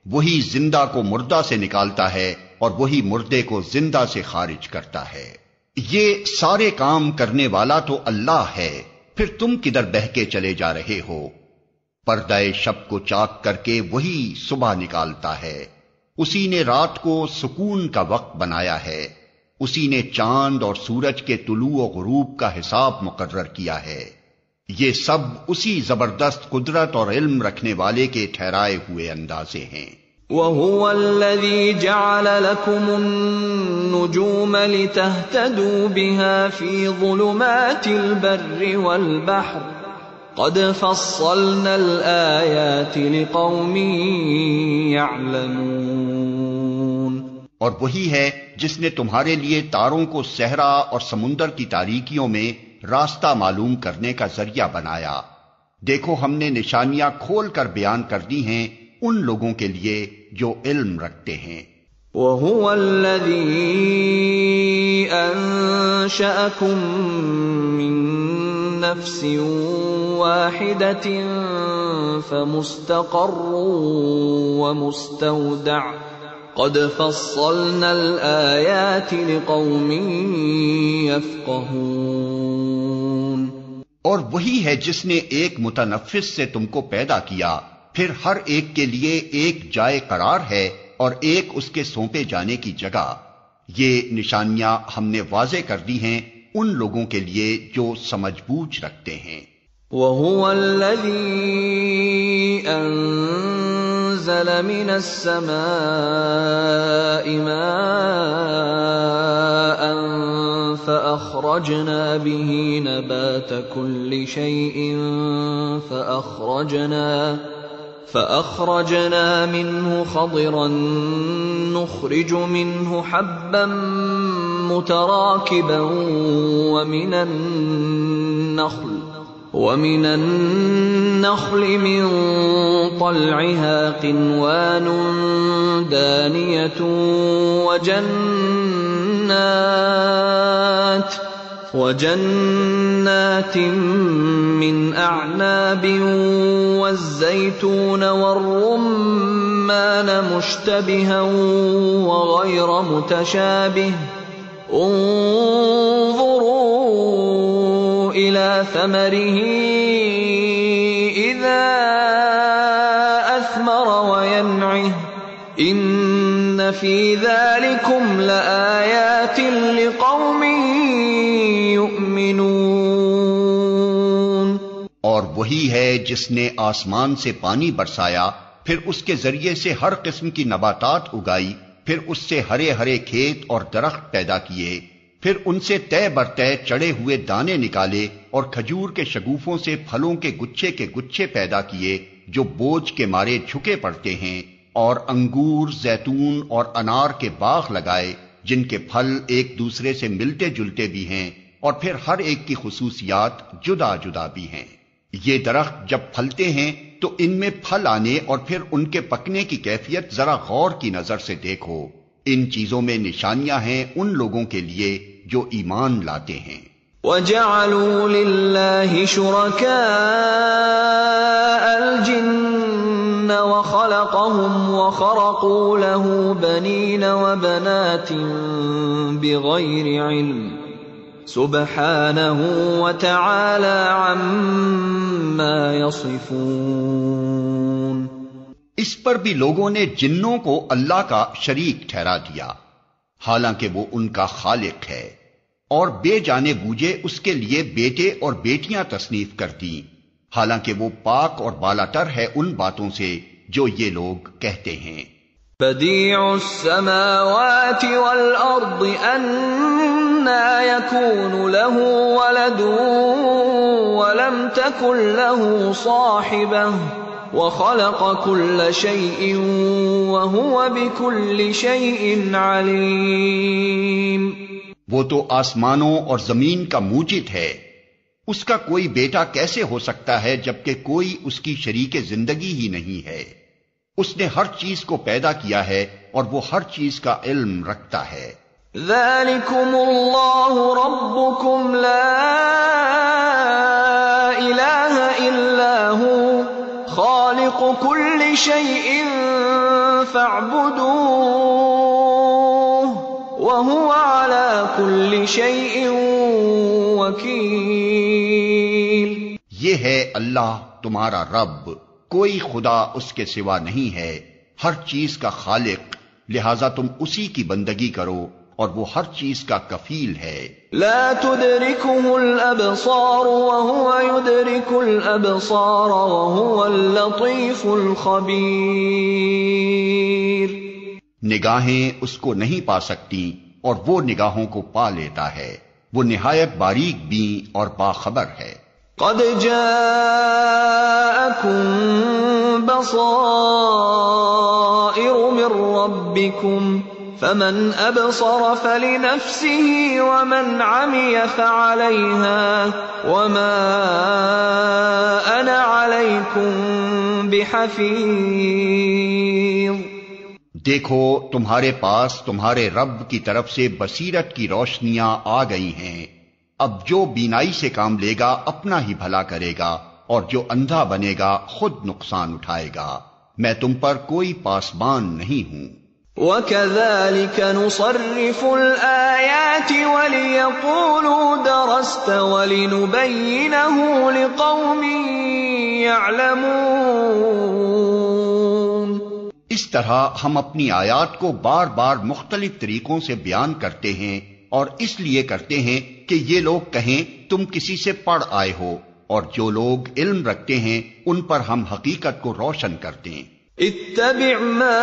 وہی زندہ کو مردہ سے نکالتا ہے اور وہی مردے کو زندہ سے خارج کرتا ہے۔ یہ سارے کام کرنے والا تو اللہ ہے، پھر تم کدھر بہہ کے چلے جا رہے ہو؟ پردہ شب کو چاک کر کے وہی صبح نکالتا ہے، اسی نے رات کو سکون کا وقت بنایا ہے، اسی نے چاند اور سورج کے طلوع و غروب کا حساب مقرر کیا ہے۔ یہ سب اسی زبردست قدرت اور علم رکھنے والے کے ٹھہرائے ہوئے اندازے ہیں۔ وَهُوَ الَّذِي جَعَلَ لَكُمُ النُّجُومَ لِتَهْتَدُوا بِهَا فِي ظُلُمَاتِ الْبَرِّ وَالْبَحْرِ قَدْ فَصَّلْنَا الْآيَاتِ لِقَوْمٍ يَعْلَمُونَ۔ اور وہی ہے جس نے تمہارے لیے تاروں کو صحرا اور سمندر کی تاریکیوں میں راستہ معلوم کرنے کا ذریعہ بنایا۔ دیکھو ہم نے نشانیاں کھول کر بیان کر دی ہیں ان لوگوں کے لیے جو علم رکھتے ہیں۔ وَهُوَ الَّذِي أَنشَأَكُم مِّن نَّفْسٍ وَاحِدَةٍ فَمُسْتَقَرٌّ وَمُسْتَوْدَعٌ قَدْ فَصَّلْنَا الْآيَاتِ لِقَوْمٍ يَفْقَهُونَ۔ اور وہی ہے جس نے ایک متنفس سے تم کو پیدا کیا، پھر ہر ایک کے لیے ایک جائے قرار ہے اور ایک اس کے سونپے جانے کی جگہ۔ یہ نشانیاں ہم نے واضح کر دی ہیں ان لوگوں کے لیے جو سمجھ بوجھ رکھتے ہیں۔ وَهُوَ الَّذِي أَنزَلَ مِنَ السَّمَاءِ مَاءً فَأَخْرَجْنَا بِهِ نَبَاتَ كُلِّ شَيْءٍ فأخرجنا منه خضرا نخرج منه حبا متراكبا ومن النخل من طلعها قنوان دانية وجنات من أعناب والزيتون والرمان مشتبها وغير متشابه انظروا إلى ثمره إذا أثمر وينعه إن في ذلكم لآيات لقوم يؤمنون۔ اور وہی ہے جس نے آسمان سے پانی برسایا، پھر اس کے ذریعے سے ہر قسم کی نباتات اگائی، پھر اس سے ہرے ہرے کھیت اور درخت پیدا کیے، پھر ان سے طے برطے چڑے ہوئے دانے نکالے اور کھجور کے شگوفوں سے پھلوں کے گچھے پیدا کیے جو بوجھ کے مارے جھکے پڑتے ہیں، اور انگور، زیتون اور انار کے باغ لگائے جن کے پھل ایک دوسرے سے ملتے جلتے بھی ہیں اور پھر ہر ایک کی خصوصیات جدا جدا بھی ہیں۔ یہ درخت جب پھلتے ہیں تو ان میں پھل آنے اور پھر ان کے پکنے کی کیفیت ذرا غور کی نظر سے دیکھو، ان چیزوں میں نشانیاں ہیں ان لوگوں کے لیے جو ایمان لاتے ہیں۔ وَجَعَلُوا لِلَّهِ شُرَكَاءَ الْجِنَّ وَخَلَقَهُمْ وَخَرَقُوا لَهُ بَنِينَ وَبَنَاتٍ بِغَيْرِ عِلْمٍ سُبْحَانَهُ وَتَعَالَى عَمَّا يَصِفُونَ۔ اس پر بھی لوگوں نے جنوں کو اللہ کا شریک ٹھہرا دیا، حالانکہ وہ ان کا خالق ہے، اور بے جانے بوجھے اس کے لیے بیٹے اور بیٹیاں تصنیف کر دیں، حالانکہ وہ پاک اور بالاتر ہے ان باتوں سے جو یہ لوگ کہتے ہیں۔ بدیع السماوات والارض انا یکون له ولد ولم تکن له صاحبہ وخلق كل شيء وهو بكل شيء عليم۔ وہ تو آسمانوں اور زمین کا موجد ہے، اس کا کوئی بیٹا کیسے ہو سکتا ہے جبکہ کوئی اس کی شریک زندگی ہی نہیں ہے؟ اس نے ہر چیز کو پیدا کیا ہے اور وہ ہر چیز کا علم رکھتا ہے۔ ذالکم اللہ ربکم لا الہ الا ہو خالق كل شيء فاعبدوه وهو على كل شيء وكيل۔ یہ ہے اللہ تمہارا رب، کوئی خدا اس کے سوا نہیں ہے، ہر چیز کا خالق، لہذا تم اسی کی بندگی کرو اور وہ ہر چیز کا کفیل ہے۔ لا تدركه الابصار وهو يدرك الابصار وهو اللطيف الخبير۔ نگاہیں اس کو نہیں پا سکتی اور وہ نگاہوں کو پا لیتا ہے، وہ نہایت باریک بین اور باخبر ہے۔ قد جاءكم بصائر من ربكم فمن ابصر فلنفسه ومن عمي فعليها وما انا عليكم بحفيظ۔ دیکھو تمہارے پاس تمہارے رب کی طرف سے بصیرت کی روشنیاں آ گئی ہیں، اب جو بینائی سے کام لے گا اپنا ہی بھلا کرے گا اور جو اندھا بنے گا خود نقصان اٹھائے گا، میں تم پر کوئی پاسبان نہیں ہوں۔ وَكَذَلِكَ نُصَرِّفُ الْآيَاتِ وَلِيَقُولُوا دَرَسْتَ وَلِنُبَيِّنَهُ لِقَوْمٍ يَعْلَمُونَ۔ اس طرح ہم اپنی آیات کو بار بار مختلف طریقوں سے بیان کرتے ہیں، اور اس لیے کرتے ہیں کہ یہ لوگ کہیں تم کسی سے پڑھ آئے ہو، اور جو لوگ علم رکھتے ہیں ان پر ہم حقیقت کو روشن کرتے ہیں۔ اتبع ما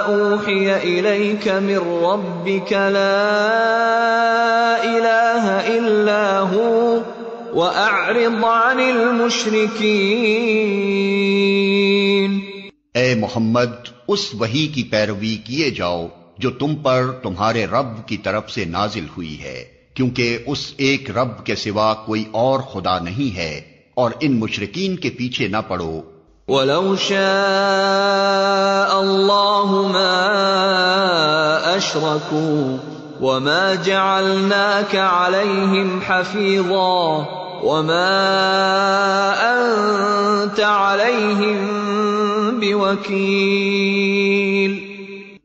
اوحی الیک من ربک لا الہ الا ہو واعرض عن المشرکین۔ اے محمد، اس وحی کی پیروی کیے جاؤ جو تم پر تمہارے رب کی طرف سے نازل ہوئی ہے، کیونکہ اس ایک رب کے سوا کوئی اور خدا نہیں ہے، اور ان مشرکین کے پیچھے نہ پڑو۔ وَلَوْ شَاءَ اللَّهُ مَا أَشْرَكُوا وَمَا جَعَلْنَاكَ عَلَيْهِمْ حَفِيظًا وَمَا أَنْتَ عَلَيْهِمْ بِوَكِيلٍ۔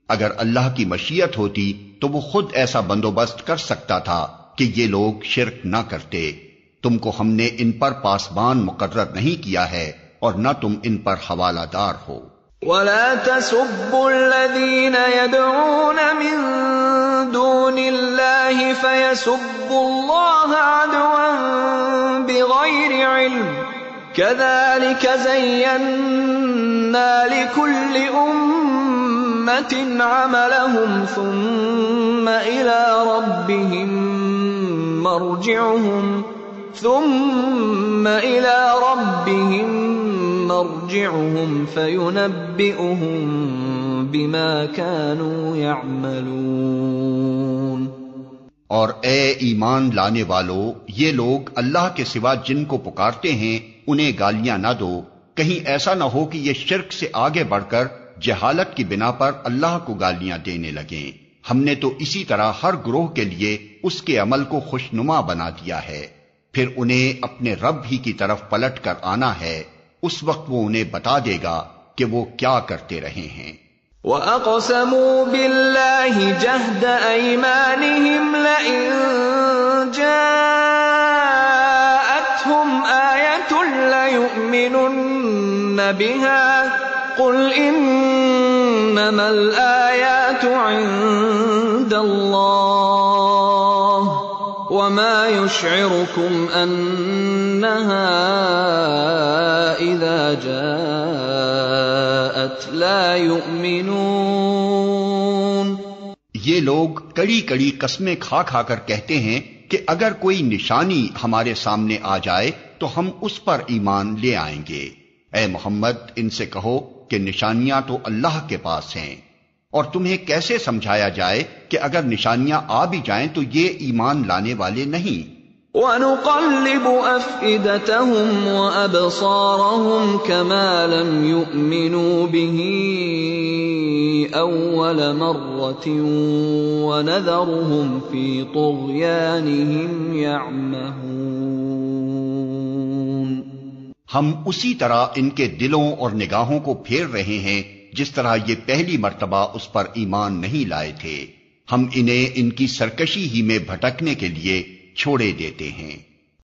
اگر اللہ کی مشیت ہوتی تو وہ خود ایسا بندوبست کر سکتا تھا کہ یہ لوگ شرک نہ کرتے۔ تم کو ہم نے ان پر پاسبان مقرر نہیں کیا ہے اور نہ تم ان پر حوالہ دار ہو۔ وَلَا تَسُبُّوا الَّذِينَ يَدْعُونَ مِن دُونِ اللَّهِ فَيَسُبُّوا اللَّهَ عَدْوًا بغير علم كذلك زينا لكل أمة عملهم ثم إلى ربهم مرجعهم فينبئهم بما كانوا يعملون۔ اور اے ایمان لانے والو، یہ لوگ اللہ کے سوا جن کو پکارتے ہیں انہیں گالیاں نہ دو، کہیں ایسا نہ ہو کہ یہ شرک سے آگے بڑھ کر جہالت کی بنا پر اللہ کو گالیاں دینے لگیں۔ ہم نے تو اسی طرح ہر گروہ کے لیے اس کے عمل کو خوشنما بنا دیا ہے، پھر انہیں اپنے رب ہی کی طرف پلٹ کر آنا ہے، اس وقت وہ انہیں بتا دے گا کہ وہ کیا کرتے رہے ہیں۔ وَأَقْسَمُوا بِاللَّهِ جَهْدَ أَيْمَانِهِمْ لَئِن جَاءَتْهُمْ آيَةٌ لَّيُؤْمِنُنَّ بِهَا قُلْ إِنَّمَا الْآيَاتُ عِندَ اللَّهِ وَمَا يُشْعِرُكُمْ أَنَّهَا إِذَا جَاءَتْ لَا يُؤْمِنُونَ۔ یہ لوگ کڑی کڑی قسمیں کھا کھا کر کہتے ہیں کہ اگر کوئی نشانی ہمارے سامنے آ جائے تو ہم اس پر ایمان لے آئیں گے۔ اے محمد، ان سے کہو کہ نشانیاں تو اللہ کے پاس ہیں، اور تمہیں کیسے سمجھایا جائے کہ اگر نشانیاں آ بھی جائیں تو یہ ایمان لانے والے نہیں۔ وَنُقَلِّبُ أَفْئِدَتَهُمْ وَأَبْصَارَهُمْ كَمَا لَمْ يُؤْمِنُوا بِهِ أَوَّلَ مَرَّةٍ وَنَذَرُهُمْ فِي طُغْيَانِهِمْ يَعْمَهُونَ۔ ہم اسی طرح ان کے دلوں اور نگاہوں کو پھیر رہے ہیں جس طرح یہ پہلی مرتبہ اس پر ایمان نہیں لائے تھے، ہم انہیں ان کی سرکشی ہی میں بھٹکنے کے لیے چھوڑے دیتے ہیں۔